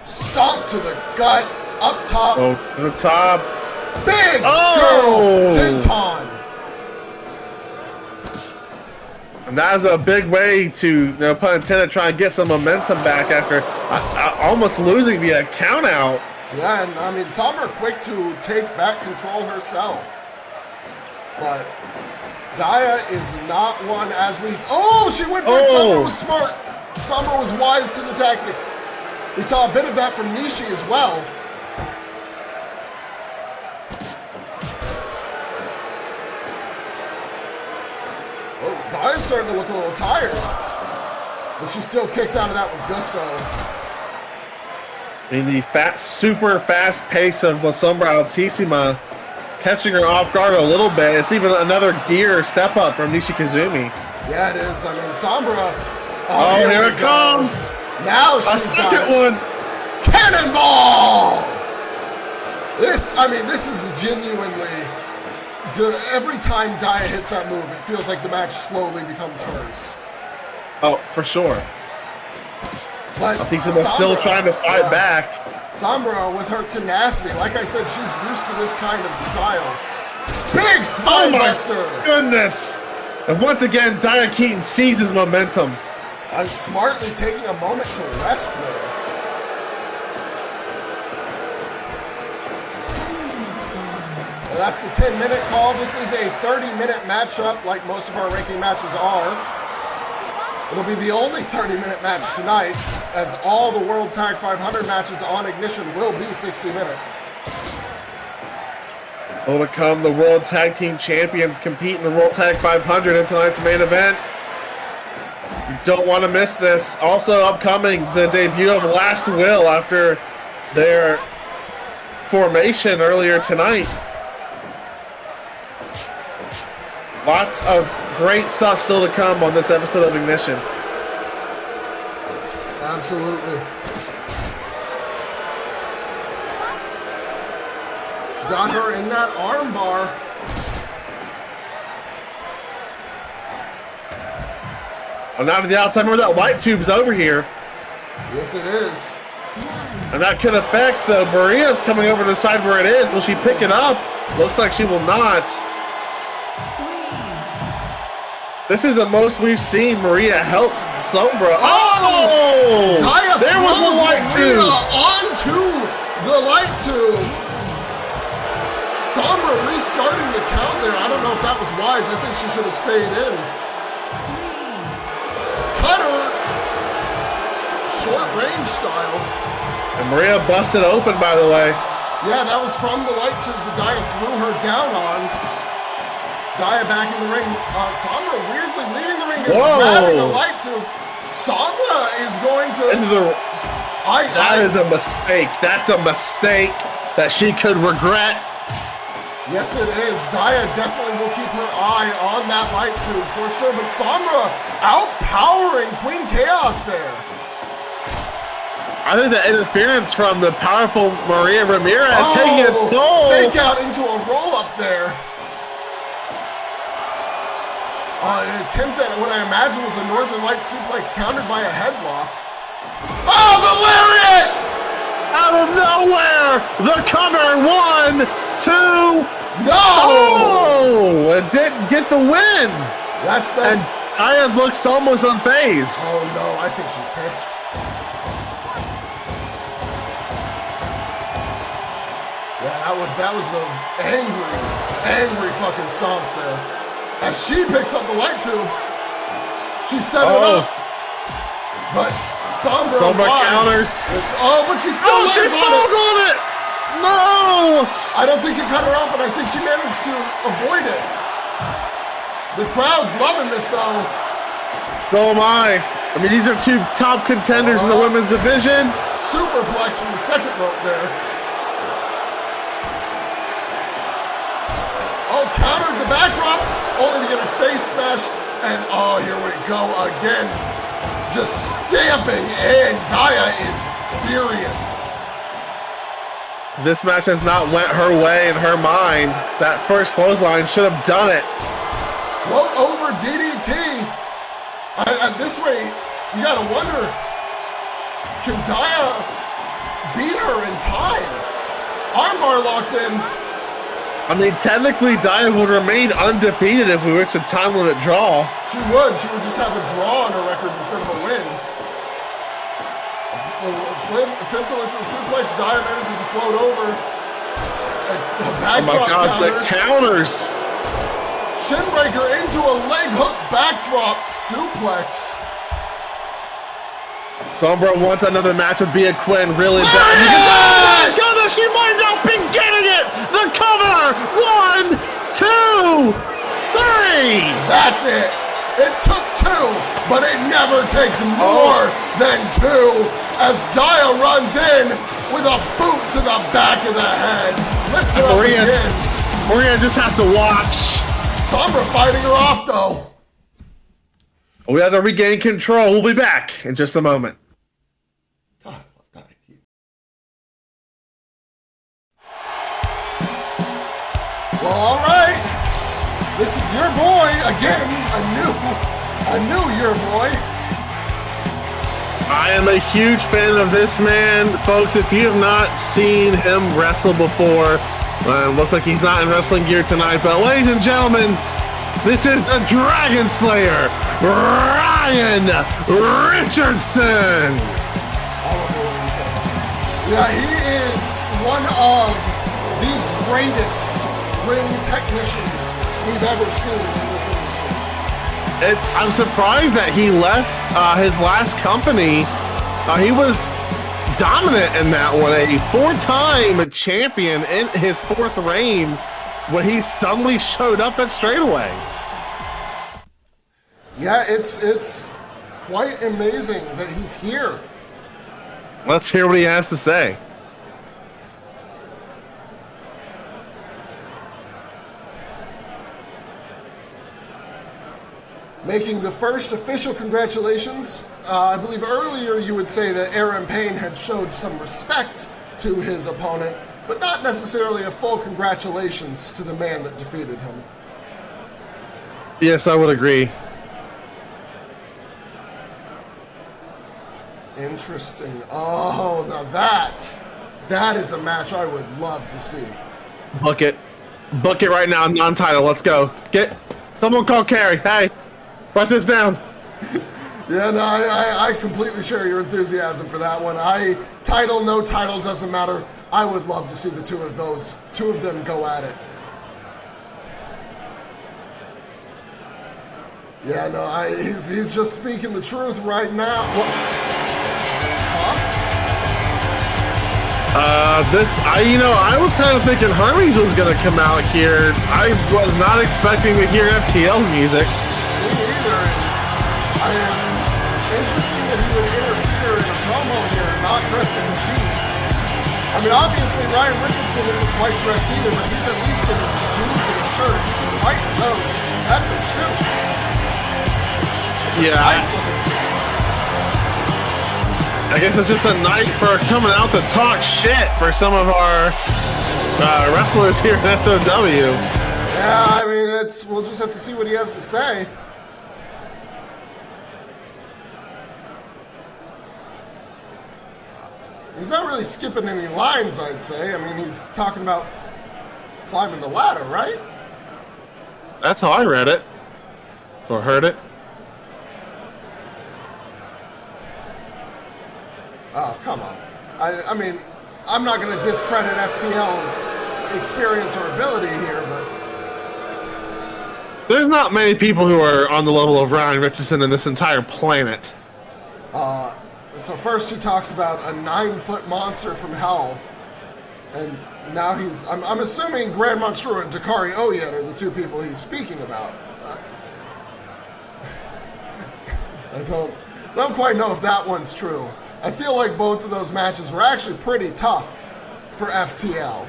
Stomp to the gut, up top. Oh, to the top. Big Oh! girl, senton. And that was a big way to, no pun intended, try and get some momentum back after almost losing via count out. Yeah, and I mean, Sombra quick to take back control herself. But Daya is not one as we... Oh, she went for it. Sombra was smart. Sombra was wise to the tactic. We saw a bit of that from Nishi as well. Oh, Daya's starting to look a little tired. But she still kicks out of that with gusto. I mean, the super fast pace of La Sombra Altisima catching her off guard a little bit. It's even another gear step up from Nishikazumi. Yeah, it is. I mean, Sombra... Oh, here it comes! Now A she's second got one! Cannonball! This is genuinely... Every time Daya hits that move, it feels like the match slowly becomes hers. Oh, for sure. But Altisima still trying to fight back. Sombra, with her tenacity, like I said, she's used to this kind of style. Big spine buster! Goodness! And once again, Daya Keaton seizes momentum. Smartly taking a moment to rest there. Well, that's the 10-minute call. This is a 30-minute matchup like most of our ranking matches are. It'll be the only 30-minute match tonight, as all the World Tag 500 matches on Ignition will be 60 minutes. Will become the World Tag Team Champions, compete in the World Tag 500 in tonight's main event. You don't want to miss this. Also upcoming, the debut of Last Will after their formation earlier tonight. Lots of great stuff still to come on this episode of Ignition. Absolutely. She got her in that arm bar. Oh, now to the outside. Remember that light tube's over here. Yes, it is. And that could affect the Maria's coming over to the side where it is. Will she pick it up? Looks like she will not. This is the most we've seen Maria help Sombra. Oh! Daya there was the light tube. Onto the light tube. Sombra restarting the count there. I don't know if that was wise. I think she should have stayed in. Cutter. Short range style. And Maria busted open, by the way. Yeah, that was from the light tube that Daya threw her down on. Daya back in the ring. Sombra weirdly leading the ring and grabbing a light tube. Sombra is going to... That is a mistake. That's a mistake that she could regret. Yes, it is. Daya definitely will keep her eye on that light tube for sure. But Sombra outpowering Queen Chaos there. I think the interference from the powerful Maria Ramirez taking its toll. Fake out into a roll-up there. An attempt at what I imagine was a Northern Light suplex countered by a headlock. Oh, the lariat! Out of nowhere, the cover, 1, 2. No! Oh, it didn't get the win. That's. And Daya looks almost unfazed. Oh no, I think she's pissed. Yeah, that was a angry fucking stomps there. As she picks up the light tube, she set it up. But Sombra counters. But she still lands falls on it. No! I don't think she cut her open. I think she managed to avoid it. The crowd's loving this, though. So am I. I mean, these are two top contenders in the women's division. Superplex from the second rope there. Oh, countered the backdrop, only to get her face smashed. And oh, here we go again. Just stamping, and Daya is furious. This match has not went her way in her mind. That first clothesline should have done it. Float over DDT. This way, you gotta wonder, can Daya beat her in time? Armbar locked in. I mean, technically, Daya would remain undefeated if we reach a time limit draw. She would. She would just have a draw on her record instead of a win. Attempt to lift the suplex. Daya manages to float over. A backdrop the counters. Shinbreaker into a leg hook backdrop suplex. Sombra wants another match with Bia Quinn really bad. Oh my goodness, she might not be getting it! The cover! 1, 2, 3! That's it! It took 2, but it never takes more than 2 as Daya runs in with a boot to the back of the head. Lifts her up again. Maria just has to watch. Sombra fighting her off, though. We have to regain control. We'll be back in just a moment. God, I love Daya Keaton. Well, all right. This is your boy again. A new your boy. I am a huge fan of this man, folks. If you have not seen him wrestle before, looks like he's not in wrestling gear tonight. But ladies and gentlemen, this is the Dragon Slayer, Ryan Richardson. Yeah, he is one of the greatest ring technicians we've ever seen in this industry. I'm surprised that he left his last company. He was dominant in that one, a 4-time champion in his 4th reign when he suddenly showed up at Straightaway. Yeah, it's quite amazing that he's here. Let's hear what he has to say. Making the first official congratulations. I believe earlier you would say that Aaron Payne had showed some respect to his opponent, but not necessarily a full congratulations to the man that defeated him. Yes, I would agree. Interesting. Oh, now that is a match I would love to see. Book it right now, non-title. Let's go. Someone call Carrie. Hey, write this down. Yeah, no, I completely share your enthusiasm for that one. Title, no title, doesn't matter. I would love to see the two of them go at it. Yeah, no, he's just speaking the truth right now. I was kind of thinking Hermes was going to come out here. I was not expecting to hear FTL's music. Me either. Interesting that he would interfere in a promo here, not dressed to compete. I mean, obviously Ryan Richardson isn't quite dressed either, but he's at least in jeans and a shirt. Fighting those. That's a suit. It's a nice looking suit. I guess it's just a night for coming out to talk shit for some of our wrestlers here at SOW. Yeah, I mean, we'll just have to see what he has to say. He's not really skipping any lines, I'd say. I mean, he's talking about climbing the ladder, right? That's how I read it. Or heard it. Oh, come on. I mean, I'm not going to discredit FTL's experience or ability here, but... There's not many people who are on the level of Ryan Richardson in this entire planet. So first he talks about a 9-foot monster from hell. And now I'm assuming Grand Monstro and Dakari Oyed are the two people he's speaking about. I don't quite know if that one's true. I feel like both of those matches were actually pretty tough for FTL.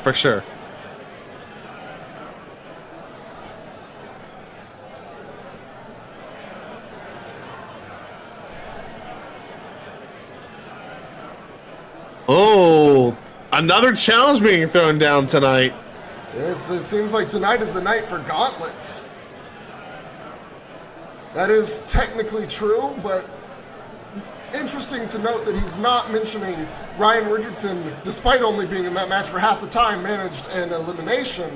For sure. Oh, another challenge being thrown down tonight. It seems like tonight is the night for gauntlets. That is technically true, but interesting to note that he's not mentioning Ryan Richardson, despite only being in that match for half the time, managed an elimination,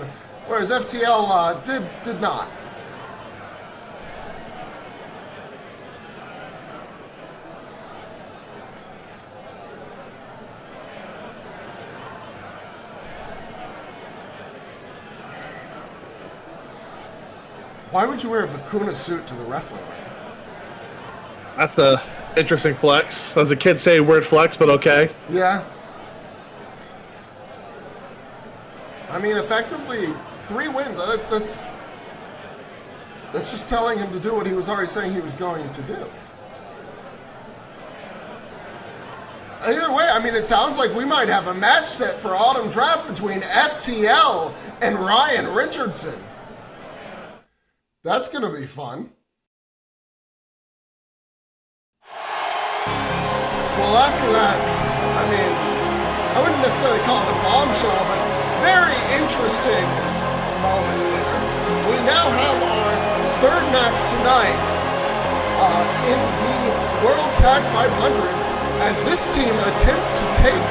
whereas FTL did not. Why would you wear a Vicuna suit to the wrestling ring? That's a interesting flex. As a kid say word flex, but okay. Yeah. I mean, effectively, 3 wins. That's just telling him to do what he was already saying he was going to do. Either way, I mean, it sounds like we might have a match set for Autumn Draft between FTL and Ryan Richardson. That's going to be fun. Well, after that, I mean, I wouldn't necessarily call it a bombshell, but very interesting moment there. We now have our 3rd match tonight in the World Tag 500 as this team attempts to take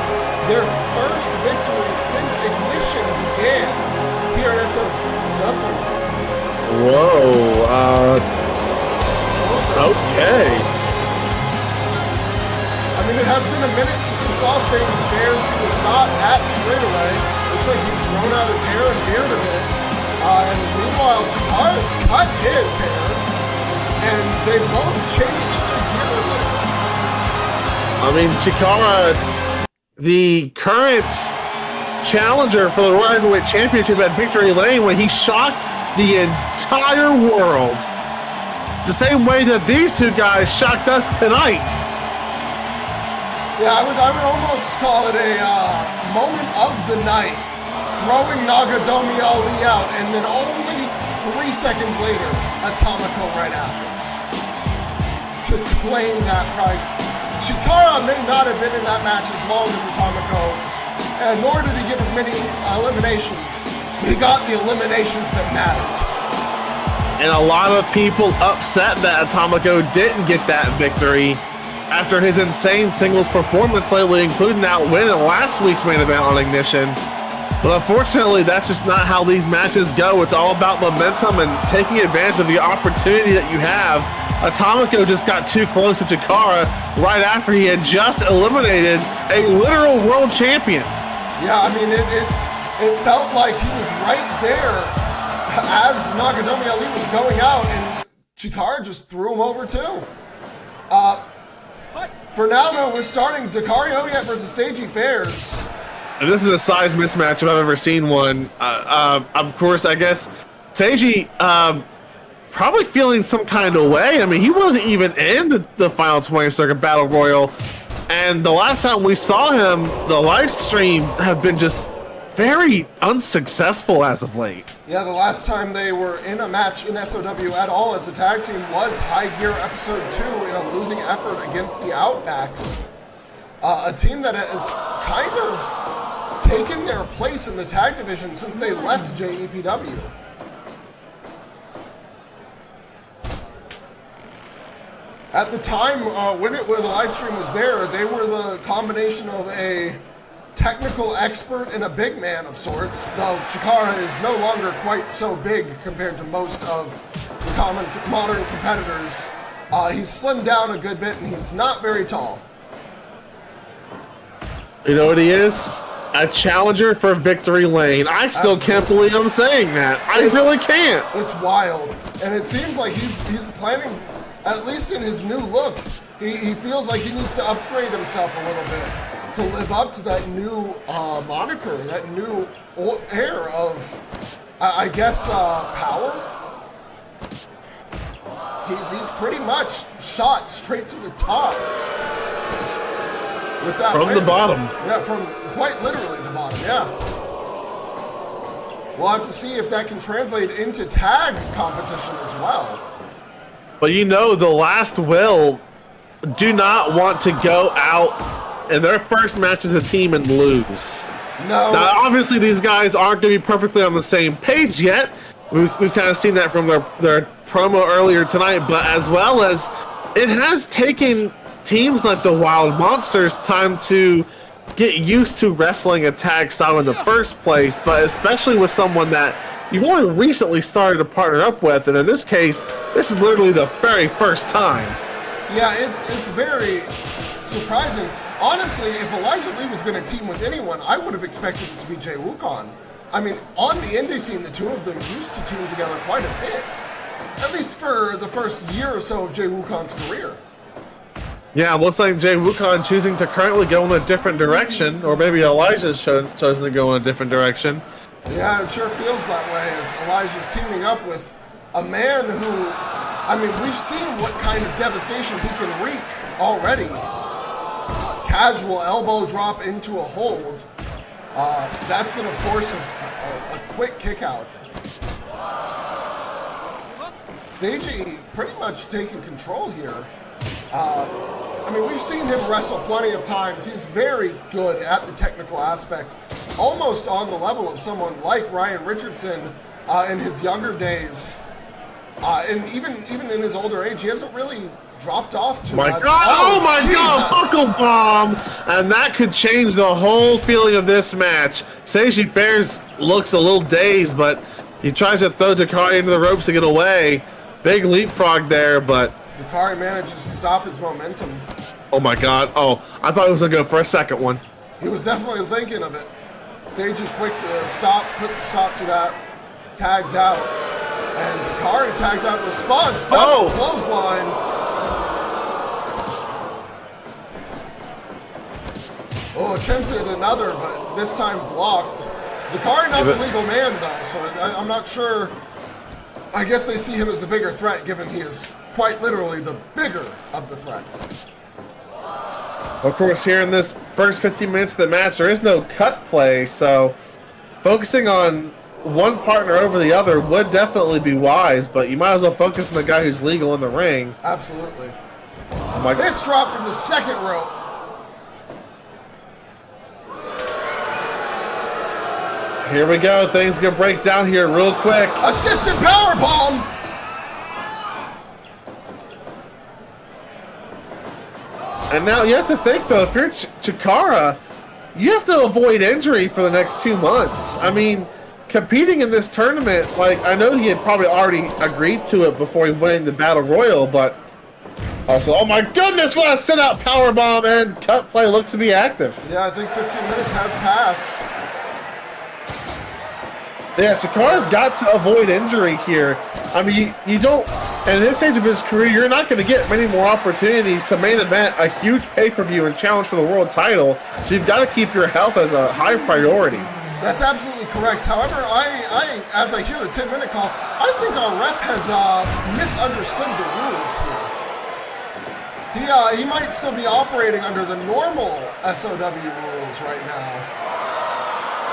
their first victory since Ignition began here at SOW. Whoa, okay. I mean, it has been a minute since we saw Sage Fairs. He was not at Straightaway. Looks like he's grown out his hair and beard a bit. And meanwhile, Chikara's cut his hair. And they both changed up their gear a little. I mean, Chikara, the current challenger for the Royal Heavyweight Championship at Victory Lane, when he shocked the entire world, the same way that these two guys shocked us tonight. Yeah, I would almost call it a moment of the night, throwing Nagadomi Ali out, and then only 3 seconds later, Atomico right after, to claim that prize. Chikara may not have been in that match as long as Atomico, and nor did he get as many eliminations. He got the eliminations that mattered. And a lot of people upset that Atomico didn't get that victory after his insane singles performance lately, including that win in last week's main event on Ignition. But unfortunately, that's just not how these matches go. It's all about momentum and taking advantage of the opportunity that you have. Atomico just got too close to Chikara right after he had just eliminated a literal world champion. Yeah, I mean, it felt like he was right there as Nagadomi Ali was going out, and Chikara just threw him over too. For now, though, we're starting Dakari Oyed versus Seiji Fairs. And this is a size mismatch if I've ever seen one. Of course, I guess Seiji probably feeling some kind of way. I mean, he wasn't even in the final 20 circuit battle royal. And the last time we saw him, the live stream have been just very unsuccessful as of late. Yeah, the last time they were in a match in SOW at all as a tag team was High Gear Episode 2 in a losing effort against the Outbacks. A team that has kind of taken their place in the tag division since they left JEPW. At the time when the live stream was there, they were the combination of a technical expert and a big man of sorts. Though Chikara is no longer quite so big compared to most of the common modern competitors. He's slimmed down a good bit and he's not very tall. You know what he is? A challenger for Victory Lane. I still can't believe I'm saying that. I really can't. It's wild. And it seems like he's planning, at least in his new look, he feels like he needs to upgrade himself a little bit. to live up to that new moniker, that new air of, I guess, power. He's pretty much shot straight to the top. With that from the bottom. Yeah, from quite literally the bottom, yeah. We'll have to see if that can translate into tag competition as well. But you know, the Last Will do not want to go out in their first match as a team and lose. No. Now, obviously, these guys aren't going to be perfectly on the same page yet. We've kind of seen that from their promo earlier tonight, but as well as it has taken teams like the Wild Monsters time to get used to wrestling a tag style in the first place, but especially with someone that you've only recently started to partner up with, and in this case, this is literally the very first time. Yeah, it's very surprising. Honestly, if Elijah Lee was going to team with anyone, I would have expected it to be Jay Wukong. I mean, on the indie scene, the two of them used to team together quite a bit. At least for the first year or so of Jay Wukong's career. Yeah, looks like Jay Wukong choosing to currently go in a different direction, or maybe Elijah's chosen to go in a different direction. Yeah, it sure feels that way as Elijah's teaming up with a man who, I mean, we've seen what kind of devastation he can wreak already. Casual elbow drop into a hold. That's going to force a quick kick out. Seiji pretty much taking control here. I mean, we've seen him wrestle plenty of times. He's very good at the technical aspect, almost on the level of someone like Ryan Richardson in his younger days. And even in his older age, he hasn't really dropped off too much. Oh my Jesus. God, buckle bomb! And that could change the whole feeling of this match. Seiji Fairs looks a little dazed, but he tries to throw Dakari into the ropes to get away. Big leapfrog there, but Dakari manages to stop his momentum. oh my God. Oh, I thought he was going to go for a second one. He was definitely thinking of it. Sage is quick to put the stop to that. Tags out. And Dakari tags out in response. Double clothesline. Oh, attempted another, but this time blocked. Dakari not the legal man, though, so I'm not sure. I guess they see him as the bigger threat, given he is quite literally the bigger of the threats. Of course, here in this first 15 minutes of the match, there is no cut play, so focusing on one partner over the other would definitely be wise, but you might as well focus on the guy who's legal in the ring. Absolutely. Oh my God. This drop from the second rope. Here we go. Things gonna break down here real quick. Assistant powerbomb. And now you have to think, though, if you're Chikara, you have to avoid injury for the next 2 months. I mean, competing in this tournament, like, I know he had probably already agreed to it before he went into Battle Royal, but also, oh my goodness, what a sit-out powerbomb, and cut play looks to be active. Yeah, I think 15 minutes has passed. Yeah, Chikara's got to avoid injury here. I mean, you don't, at this stage of his career, you're not going to get many more opportunities to main event a huge pay-per-view and challenge for the world title, so you've got to keep your health as a high priority. That's absolutely correct. However, I as I hear the 10-minute call, I think our ref has misunderstood the rules here. He might still be operating under the normal SOW rules right now,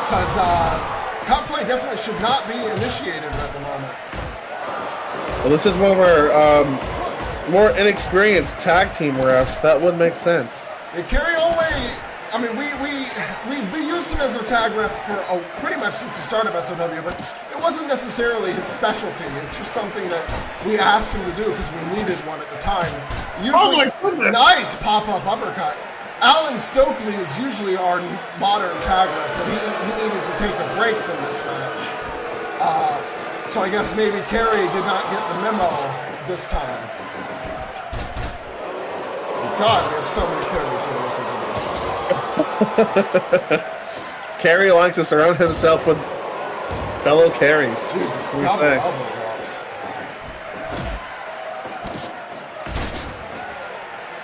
because cut play definitely should not be initiated at the moment. Well, this is one of our more inexperienced tag team refs. That would make sense. And Carrie Olway, I mean, we used him as a tag ref for pretty much since the start of SOW, but it wasn't necessarily his specialty. It's just something that we asked him to do because we needed one at the time. Usually, oh my goodness! Nice pop-up uppercut. Alan Stokely is usually our modern tag ref, but he needed to take a break from this match. So I guess maybe Carrie did not get the memo this time. God, we have so many carries in this. Carrie likes to surround himself with fellow carries. Jesus, double elbow drops.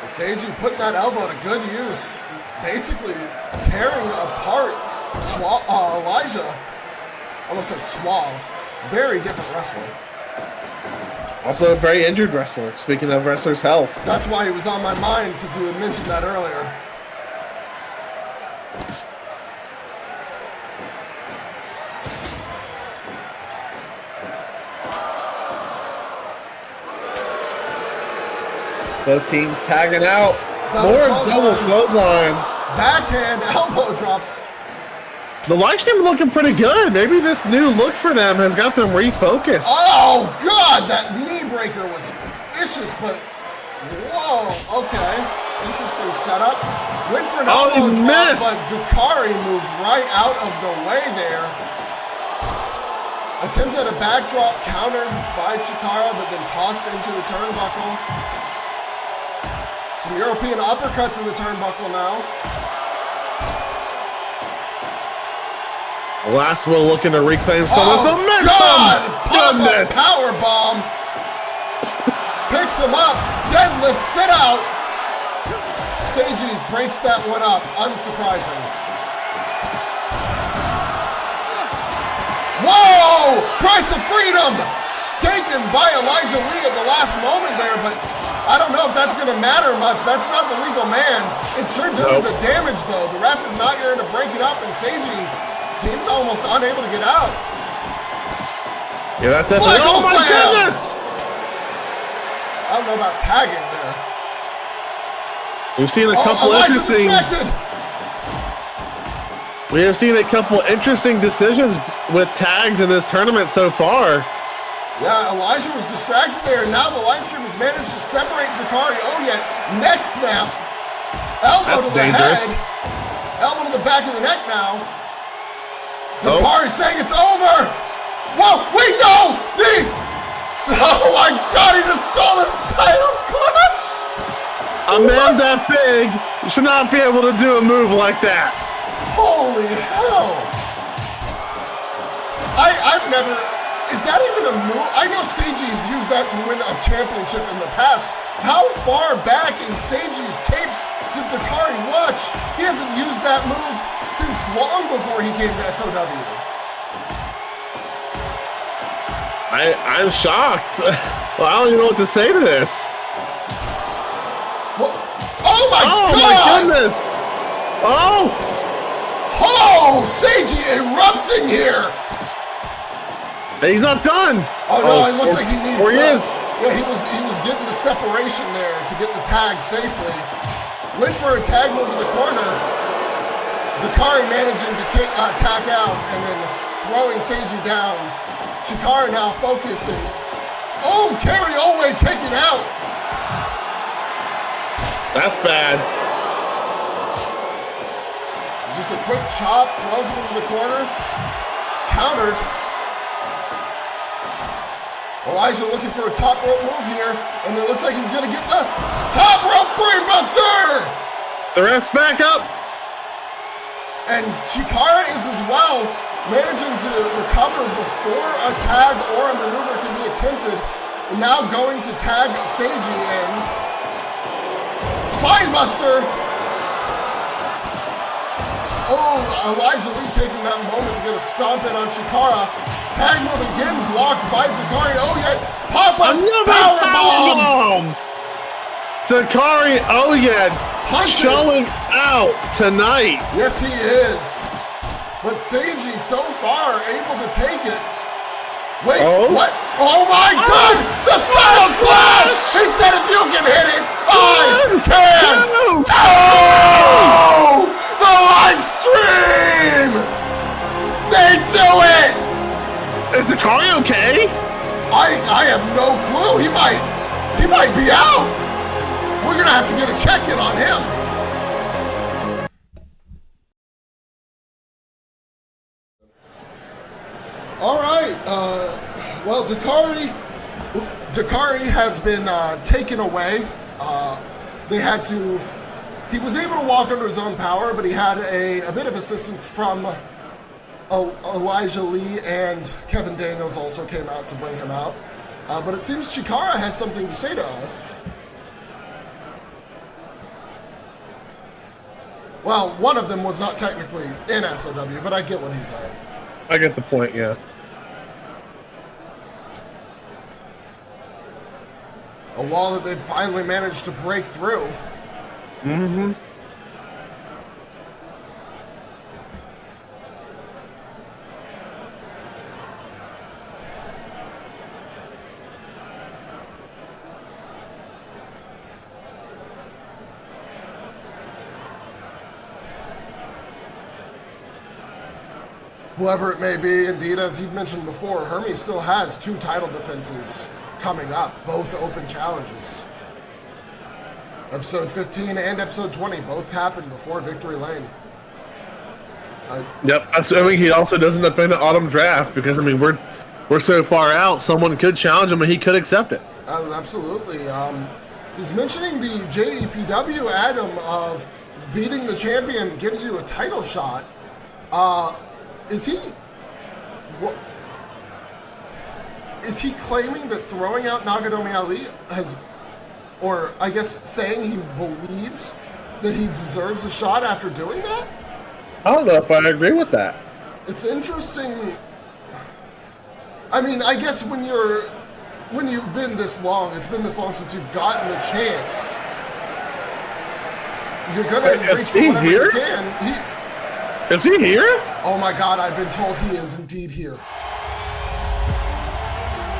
Seiji putting that elbow to good use. basically tearing apart Elijah. Almost said Suave. Very different wrestler. Also a very injured wrestler, speaking of wrestlers' health. That's why he was on my mind, because you had mentioned that earlier. Both teams tagging out. More double clotheslines. Backhand elbow drops. The live stream looking pretty good. Maybe this new look for them has got them refocused. Oh, God, that knee breaker was vicious, but whoa, okay. Interesting setup. Went for an elbow drop, but Dakari moved right out of the way there. Attempted a backdrop, countered by Chikara, but then tossed into the turnbuckle. Some European uppercuts in the turnbuckle now. Last will looking to reclaim some of the momentum. God! Pop-up power bomb. Picks him up. Deadlift, sit out. Seiji breaks that one up. Unsurprising. Whoa! Price of freedom! Taken by Elijah Lee at the last moment there, but I don't know if that's going to matter much. That's not the legal man. It's sure doing the damage, though. The ref is not here to break it up, and Seiji seems almost unable to get out. Yeah, that definitely. Oh my goodness! I don't know about tagging there. We've seen a couple interesting. We have seen a couple interesting decisions with tags in this tournament so far. Yeah, Elijah was distracted there, and now the live stream has managed to separate Dakari. Oh, yeah, neck snap. Elbow to the head. Elbow to the back of the neck now. Dakari saying it's over. Whoa, wait, no! Oh my God, he just stole the Styles Clash! A man that big should not be able to do a move like that. Holy hell! I've never. Is that even a move? I know Seiji's used that to win a championship in the past. How far back in Seiji's tapes did Dakari watch? He hasn't used that move since long before he came to SOW. I'm shocked. Well, I don't even know what to say to this. What? Oh my God! Oh my goodness! Oh! Oh! Seiji erupting here! He's not done. Oh no! It looks like he needs. Or he is. Yeah, he was getting the separation there to get the tag safely. Went for a tag move in the corner. Dakari managing to tack out and then throwing Seiji down. Chikara now focusing. Oh, Carry Olway taken out. That's bad. Just a quick chop, throws him into the corner. Countered. Elijah looking for a top rope move here, and it looks like he's gonna get the top rope brainbuster! The ref's back up. And Chikara is as well, managing to recover before a tag or a maneuver can be attempted. Now going to tag Seiji in. Spinebuster! Oh, Elijah Lee taking that moment to get a stomp in on Chikara. Tag move again, blocked by Dakari. Oh, yeah, pop-up powerbomb! Dakari Oyed showing out tonight. Yes, he is. But Seiji so far able to take it. Wait, what? Oh my God! The Styles Clash! He said if you can hit it, I can too! The live stream! They do it! Is Dakari okay? I have no clue. He might be out. We're gonna have to get a check-in on him. All right. Well, Dakari has been taken away. He was able to walk under his own power, but he had a bit of assistance from Elijah Lee, and Kevin Daniels also came out to bring him out. But it seems Chikara has something to say to us. Well, one of them was not technically in SOW, but I get what he's saying. I get the point, yeah. A wall that they've finally managed to break through. Mm-hmm. Whoever it may be, indeed, as you've mentioned before, Hermes still has 2 title defenses coming up, both open challenges. Episode 15 and episode 20 both happened before Victory Lane. Yep, assuming he also doesn't defend an autumn draft, because I mean we're so far out, someone could challenge him and he could accept it. Absolutely. He's mentioning the JEPW, Adam, of beating the champion gives you a title shot. Is he claiming that throwing out Nagatomi Ali has, or I guess saying he believes that he deserves a shot after doing that? I don't know if I agree with that. It's interesting. I mean, I guess when you've been this long, it's been this long since you've gotten the chance, you're gonna reach for whatever you can. Is he here? Oh my God, I've been told he is indeed here.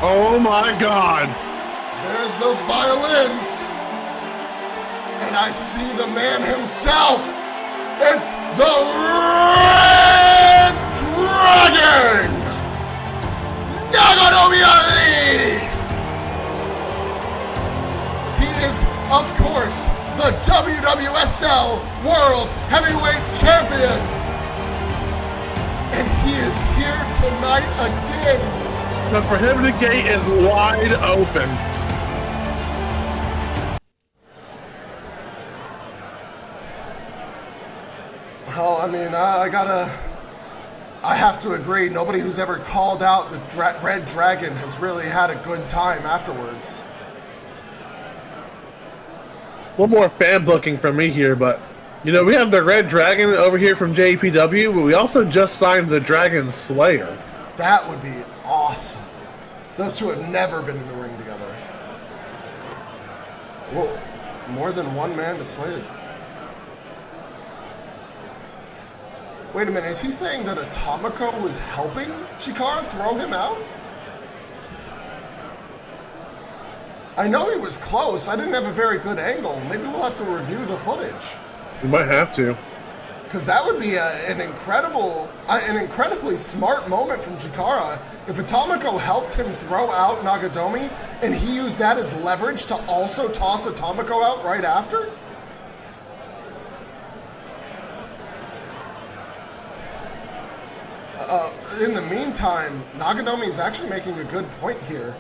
Oh my God. There's those violins. And I see the man himself. It's the Red Dragon! Nagatomi Ali! He is, of course, the WWSL World Heavyweight Champion! And he is here tonight again. The prohibited gate is wide open. Well, I mean, I have to agree. Nobody who's ever called out the Red Dragon has really had a good time afterwards. One more fan booking from me here, but you know, we have the Red Dragon over here from JEPW, but we also just signed the Dragon Slayer. That would be awesome. Those two have never been in the ring together. Whoa, more than one man to slay it. Wait a minute, is he saying that Atomico was helping Chikara throw him out? I know he was close. I didn't have a very good angle. Maybe we'll have to review the footage. We might have to. Because that would be an incredibly smart moment from Chikara if Atomico helped him throw out Nagatomi and he used that as leverage to also toss Atomico out right after? In the meantime, Nagatomi is actually making a good point here.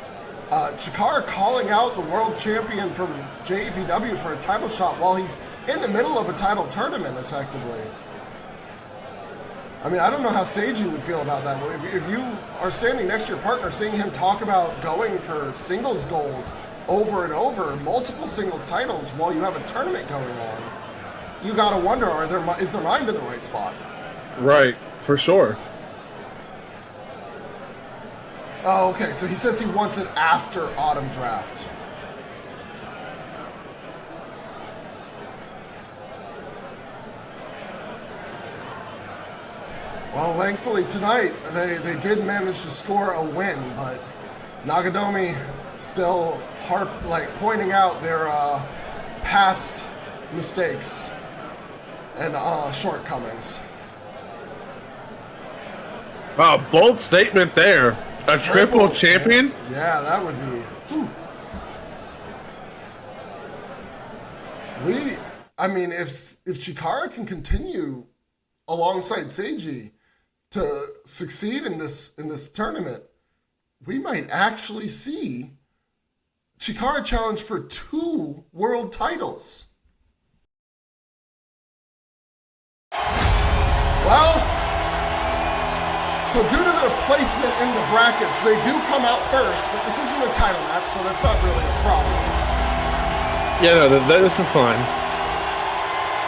Chikara calling out the world champion from JEPW for a title shot while he's in the middle of a title tournament, effectively. I mean, I don't know how Seiji would feel about that. If you are standing next to your partner, seeing him talk about going for singles gold over and over, multiple singles titles while you have a tournament going on, you gotta wonder, is their mind in the right spot? Right, for sure. Oh, okay, so he says he wants it after Autumn Draft. Well, thankfully tonight, they did manage to score a win, but Nagatomi still pointing out their past mistakes and shortcomings. Bold statement there. A triple champion? Yeah, that would be. Whew. I mean, if Chikara can continue alongside Seiji to succeed in this tournament, we might actually see Chikara challenge for 2 world titles. Well, so due to their placement in the brackets, they do come out first, but this isn't a title match, so that's not really a problem. Yeah, no, this is fine.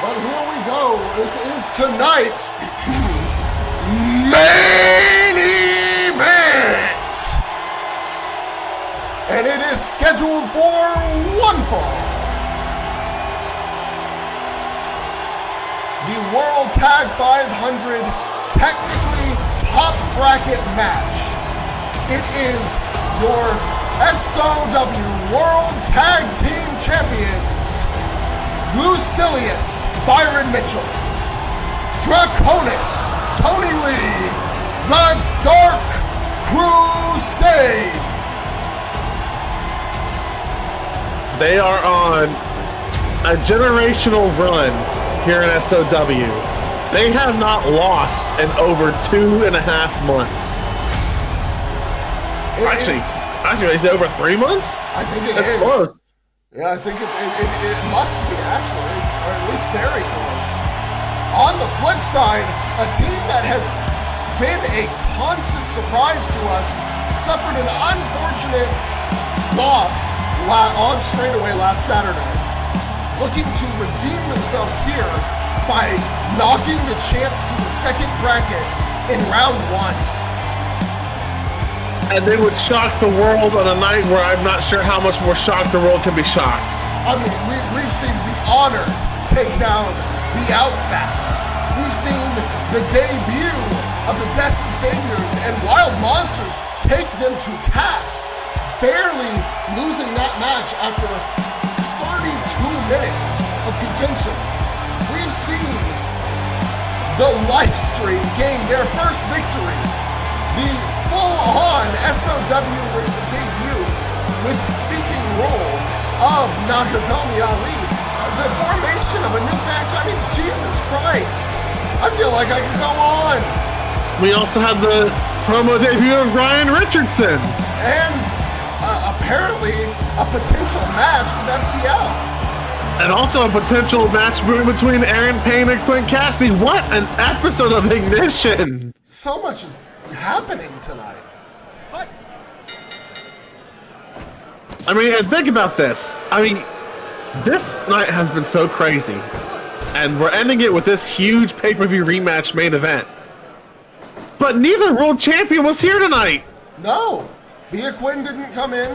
But here we go. This is tonight's main event. And it is scheduled for one fall. The World Tag 500 technically top bracket match. It is your SOW World Tag Team Champions, Lucilius, Byron Mitchell, Draconis, Tony Lee, the Dark Crusade. They are on a generational run here in SOW. They have not lost in over 2.5 months. Actually, is it over 3 months? I think it That's is. close. Yeah, I think it must be actually, or at least very close. On the flip side, a team that has been a constant surprise to us suffered an unfortunate loss on Straightaway last Saturday. Looking to redeem themselves here by knocking the champs to the second bracket in round 1. And they would shock the world on a night where I'm not sure how much more shocked the world can be shocked. I mean, we've seen the Honor take down the Outbacks. We've seen the debut of the Destined Saviors and Wild Monsters take them to task, barely losing that match after 32 minutes of contention. We've seen the Slipstream gain their first victory. The full-on SOW debut with speaking role of Nakatomi Ali. The formation of a new faction. I mean, Jesus Christ. I feel like I could go on. We also have the promo debut of Ryan Richardson. And apparently a potential match with FTL. And also a potential match between Aaron Payne and Clint Cassidy. What an episode of Ignition! So much is happening tonight. What? I mean, and think about this. I mean, this night has been so crazy. And we're ending it with this huge pay-per-view rematch main event. But neither world champion was here tonight. No. Bia Quinn didn't come in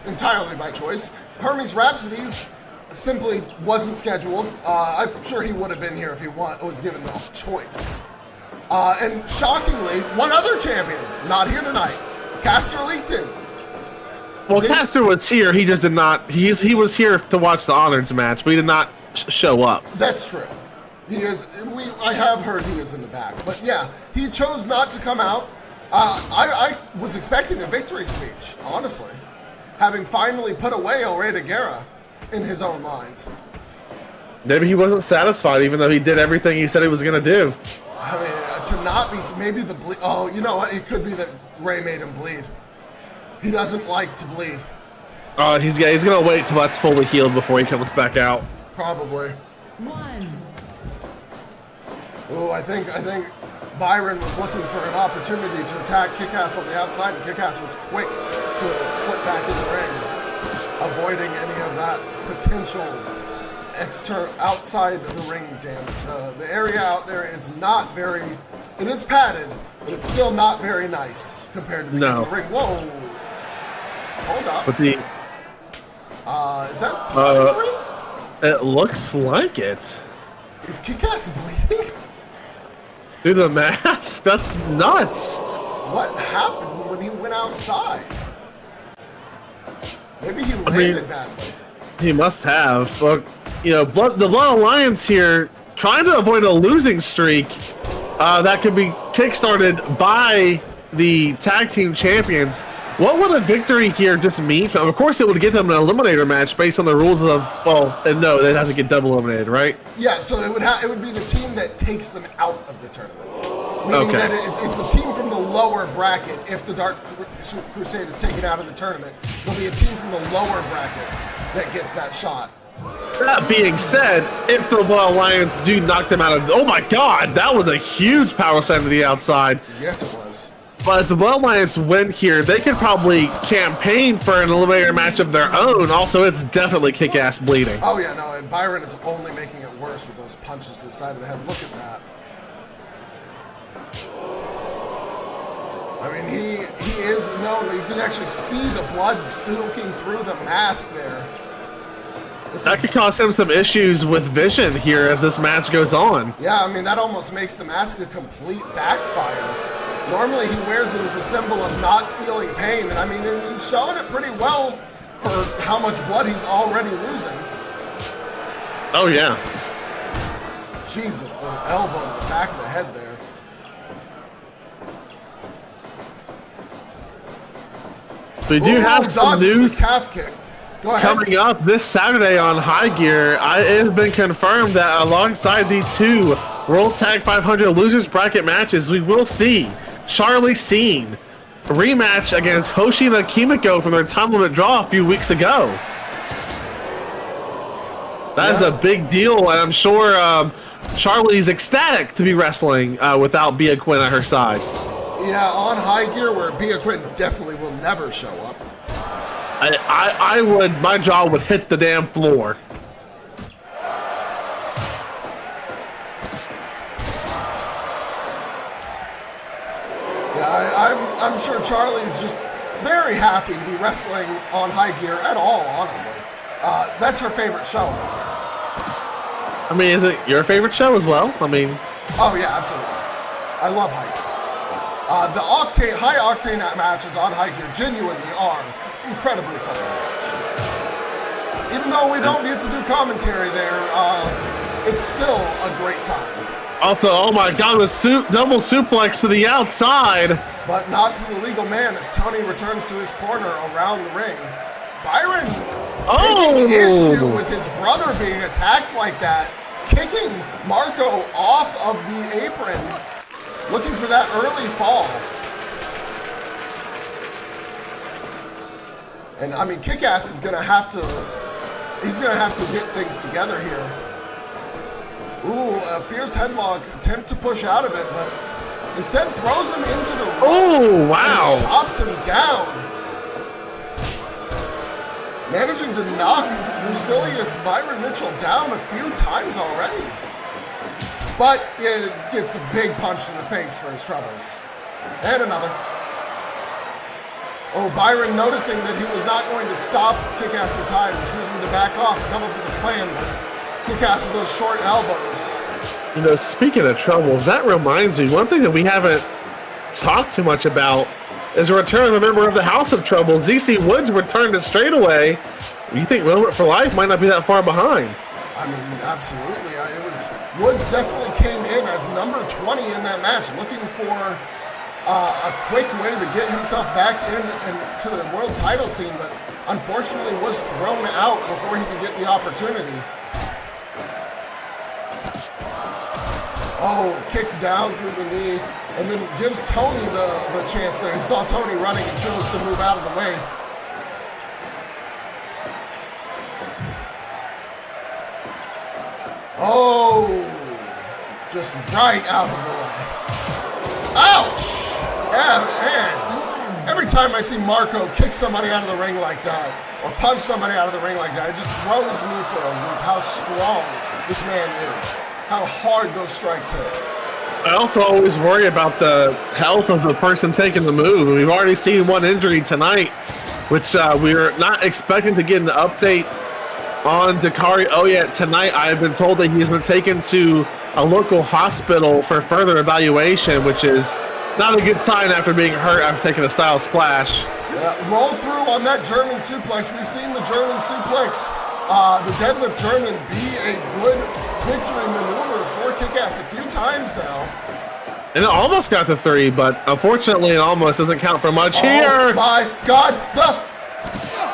entirely by choice. Hermes Rhapsodies simply wasn't scheduled. I'm sure he would have been here if he was given the choice. And shockingly, one other champion not here tonight, Castor Leakton. Well, Castor was here. He just did not. He was here to watch the honors match, but he did not show up. That's true. He is. I have heard he is in the back, but yeah, he chose not to come out. I was expecting a victory speech, honestly, having finally put away El Rey de Guerra in his own mind. Maybe he wasn't satisfied, even though he did everything he said he was going to do. I mean, to not be, maybe the bleed. Oh, you know what? It could be that Ray made him bleed. He doesn't like to bleed. He's going to wait till that's fully healed before he comes back out. Probably. One. Oh, I think Byron was looking for an opportunity to attack Kickass on the outside, and Kickass was quick to slip back in the ring, avoiding any of that potential outside of the ring damage. The area out there is not very. It is padded, but it's still not very nice compared to the ring. Whoa! Hold up. But the is that blood in the ring? It looks like it. Is Kickass bleeding? Dude, the mask? That's nuts. What happened when he went outside? Maybe he landed badly. He must have. But, you know, the Blood Alliance here, trying to avoid a losing streak that could be kickstarted by the tag team champions. What would a victory here just mean? Of course, it would get them an eliminator match based on the rules of, no, they'd have to get double eliminated, right? Yeah, so it would be the team that takes them out of the tournament. Meaning that it's a team from the lower bracket. If the Dark Crusade is taken out of the tournament, there'll be a team from the lower bracket that gets that shot. That being said, if the Blood Alliance do knock them out of... Oh my god, that was a huge power slam to the outside. Yes, it was. But if the Bloodlines win here, they could probably campaign for an eliminator match of their own. Also, it's definitely kick-ass bleeding. Oh yeah, no, and Byron is only making it worse with those punches to the side of the head. Look at that. I mean, he is known. You can actually see the blood soaking through the mask there. That could cause him some issues with vision here as this match goes on. Yeah, I mean, that almost makes the mask a complete backfire. Normally, he wears it as a symbol of not feeling pain, and I mean, he's showing it pretty well for how much blood he's already losing. Oh, yeah. Jesus, the elbow in the back of the head there. We do have some news calf kick. Go ahead. Coming up this Saturday on High Gear. It has been confirmed that alongside the 2 World Tag 500 Losers Bracket matches, we will see Charlie Seen rematch against Hoshina Kimiko from their time limit draw a few weeks ago. That is a big deal, and I'm sure Charlie's ecstatic to be wrestling without Bia Quinn at her side. Yeah, on High Gear, where Bia Quinn definitely will never show up. I would, my jaw would hit the damn floor. Yeah, I'm sure Charlie's just very happy to be wrestling on High Gear at all, honestly. That's her favorite show. I mean, is it your favorite show as well? I mean... Oh, yeah, absolutely. I love High Gear. The high octane matches on High Gear genuinely are incredibly fun to watch. Even though we don't get to do commentary there, it's still a great time. Also, oh my god, the double suplex to the outside. But not to the legal man as Tony returns to his corner around the ring. Byron taking issue with his brother being attacked like that, kicking Marco off of the apron, looking for that early fall. And I mean, Kick-Ass is gonna have to get things together here. Ooh, a fierce headlock, attempt to push out of it, but instead throws him into the ropes. Oh, wow. And chops him down. Managing to knock Lucilius Byron Mitchell down a few times already. But it gets a big punch to the face for his troubles. And another. Oh, Byron noticing that he was not going to stop Kick-Ass in time, choosing to back off, come up with a plan, but Kick-Ass with those short elbows. You know, speaking of troubles, that reminds me, one thing that we haven't talked too much about is a return of a member of the House of Trouble. ZC Woods returned to Straightaway. You think Moment for Life might not be that far behind? I mean, absolutely. Woods definitely came in as number 20 in that match, looking for a quick way to get himself back into the world title scene, but unfortunately was thrown out before he could get the opportunity. Oh, kicks down through the knee, and then gives Tony the chance there. He saw Tony running and chose to move out of the way. Oh, just right out of the way. Ouch! Yeah, man. Every time I see Marco kick somebody out of the ring like that, or punch somebody out of the ring like that, it just throws me for a loop how strong this man is. How hard those strikes hit. I also always worry about the health of the person taking the move. We've already seen one injury tonight, which we're not expecting to get an update on Dakari. Oh yeah, tonight I have been told that he's been taken to a local hospital for further evaluation, which is not a good sign after being hurt after taking a Styles Splash. Yeah, roll through on that German suplex. We've seen the German suplex, the deadlift German, be a good victory maneuver for Kick-Ass a few times now. And it almost got to 3, but unfortunately it almost doesn't count for much here. Oh my God, the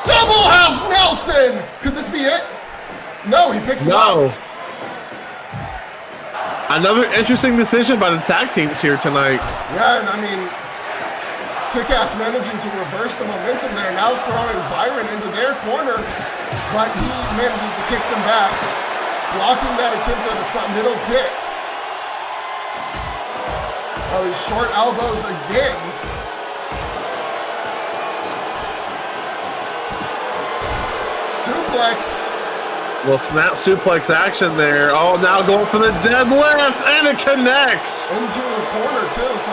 double half Nelson! Could this be it? No, he picks him up. Another interesting decision by the tag teams here tonight. Yeah, and I mean, Kick-Ass managing to reverse the momentum there. Now throwing Byron into their corner, but he manages to kick them back, blocking that attempt at a middle kick. Oh, these short elbows again. Suplex. Little snap suplex action there. Oh, now going for the deadlift, and it connects. Into the corner, too, so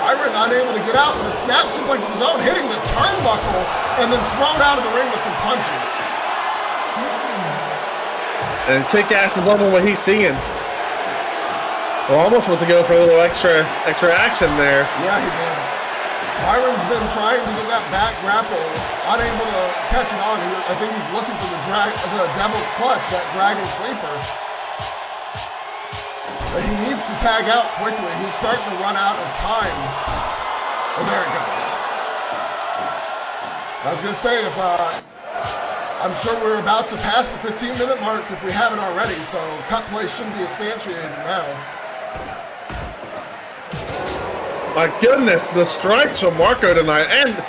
Byron unable to get out with a snap suplex of his own, hitting the turnbuckle, and then thrown out of the ring with some punches. And Kick-Ass is loving what he's seeing. Well, almost went to go for a little extra action there. Yeah, he did. Byron's been trying to get that back grapple, unable to catch it on. I think he's looking for the Devil's Clutch, that Dragon Sleeper. But he needs to tag out quickly. He's starting to run out of time. And there it goes. I was going to say, I'm sure we're about to pass the 15-minute mark if we haven't already, so cut play shouldn't be instantiated now. My goodness, the strikes from Marco tonight, and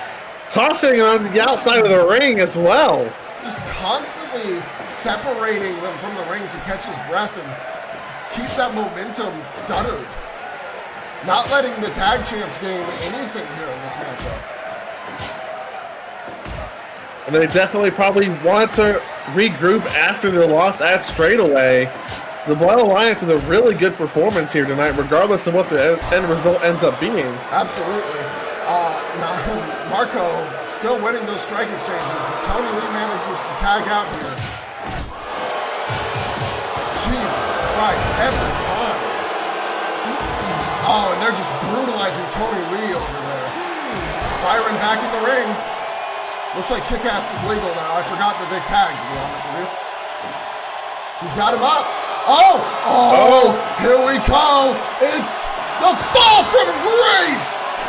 tossing on the outside of the ring as well. Just constantly separating them from the ring to catch his breath and keep that momentum stuttered. Not letting the tag champs gain anything here in this matchup. And they definitely probably want to regroup after their loss at Straightaway. The Blood Alliance is a really good performance here tonight, regardless of what the end result ends up being. Absolutely. Marco still winning those strike exchanges, but Tony Lee manages to tag out here. Jesus Christ, every time. Oh, and they're just brutalizing Tony Lee over there. Byron back in the ring. Looks like Kick-Ass is legal now. I forgot that they tagged, to be honest with you. He's got him up. Oh, here we go. It's the fall from grace.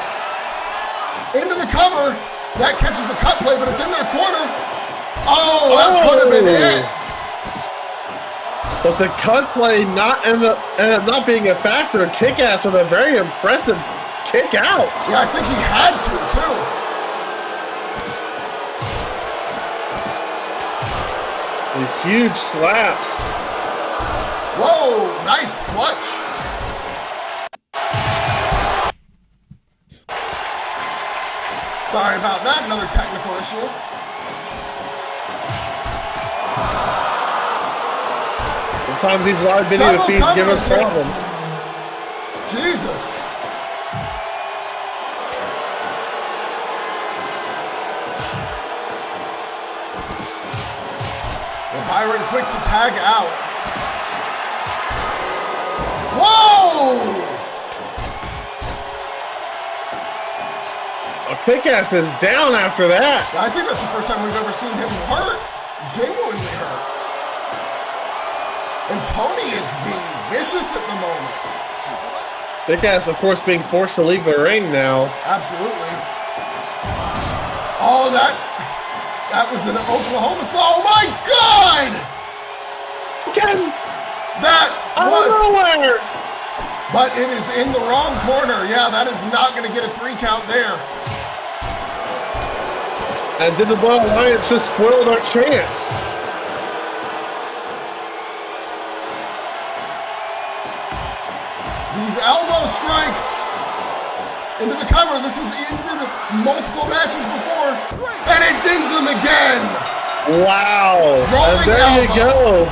Into the cover. That catches a cut play, but it's in their corner. Oh, that could have been it. But the cut play ended up not being a factor. Kick-Ass with a very impressive kick out. Yeah, I think he had to, too. These huge slaps. Whoa, nice clutch. Sorry about that, another technical issue. Sometimes these live video feeds give us problems. Jesus. Well, Byron quick to tag out. Whoa! Kick-Ass is down after that. I think that's the first time we've ever seen him hurt. Genuinely hurt. And Tony is being vicious at the moment. Kick-Ass, of course, being forced to leave the ring now. Absolutely. Oh, that was an Oklahoma style. Oh my God! Again. That was nowhere. But it is in the wrong corner. Yeah, that is not going to get a 3 count there. And did the Blood Alliance just spoil our chance? These elbow strikes into the cover. This has ended multiple matches before. And it dings him again. Wow. Rolling and there elbow. you go.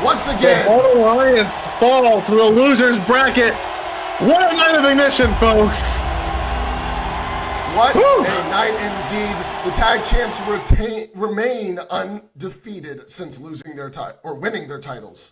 Once again. The Blood Alliance fall to the loser's bracket. What a night of ignition, folks. What a night indeed. The tag champs remain undefeated since losing their winning their titles.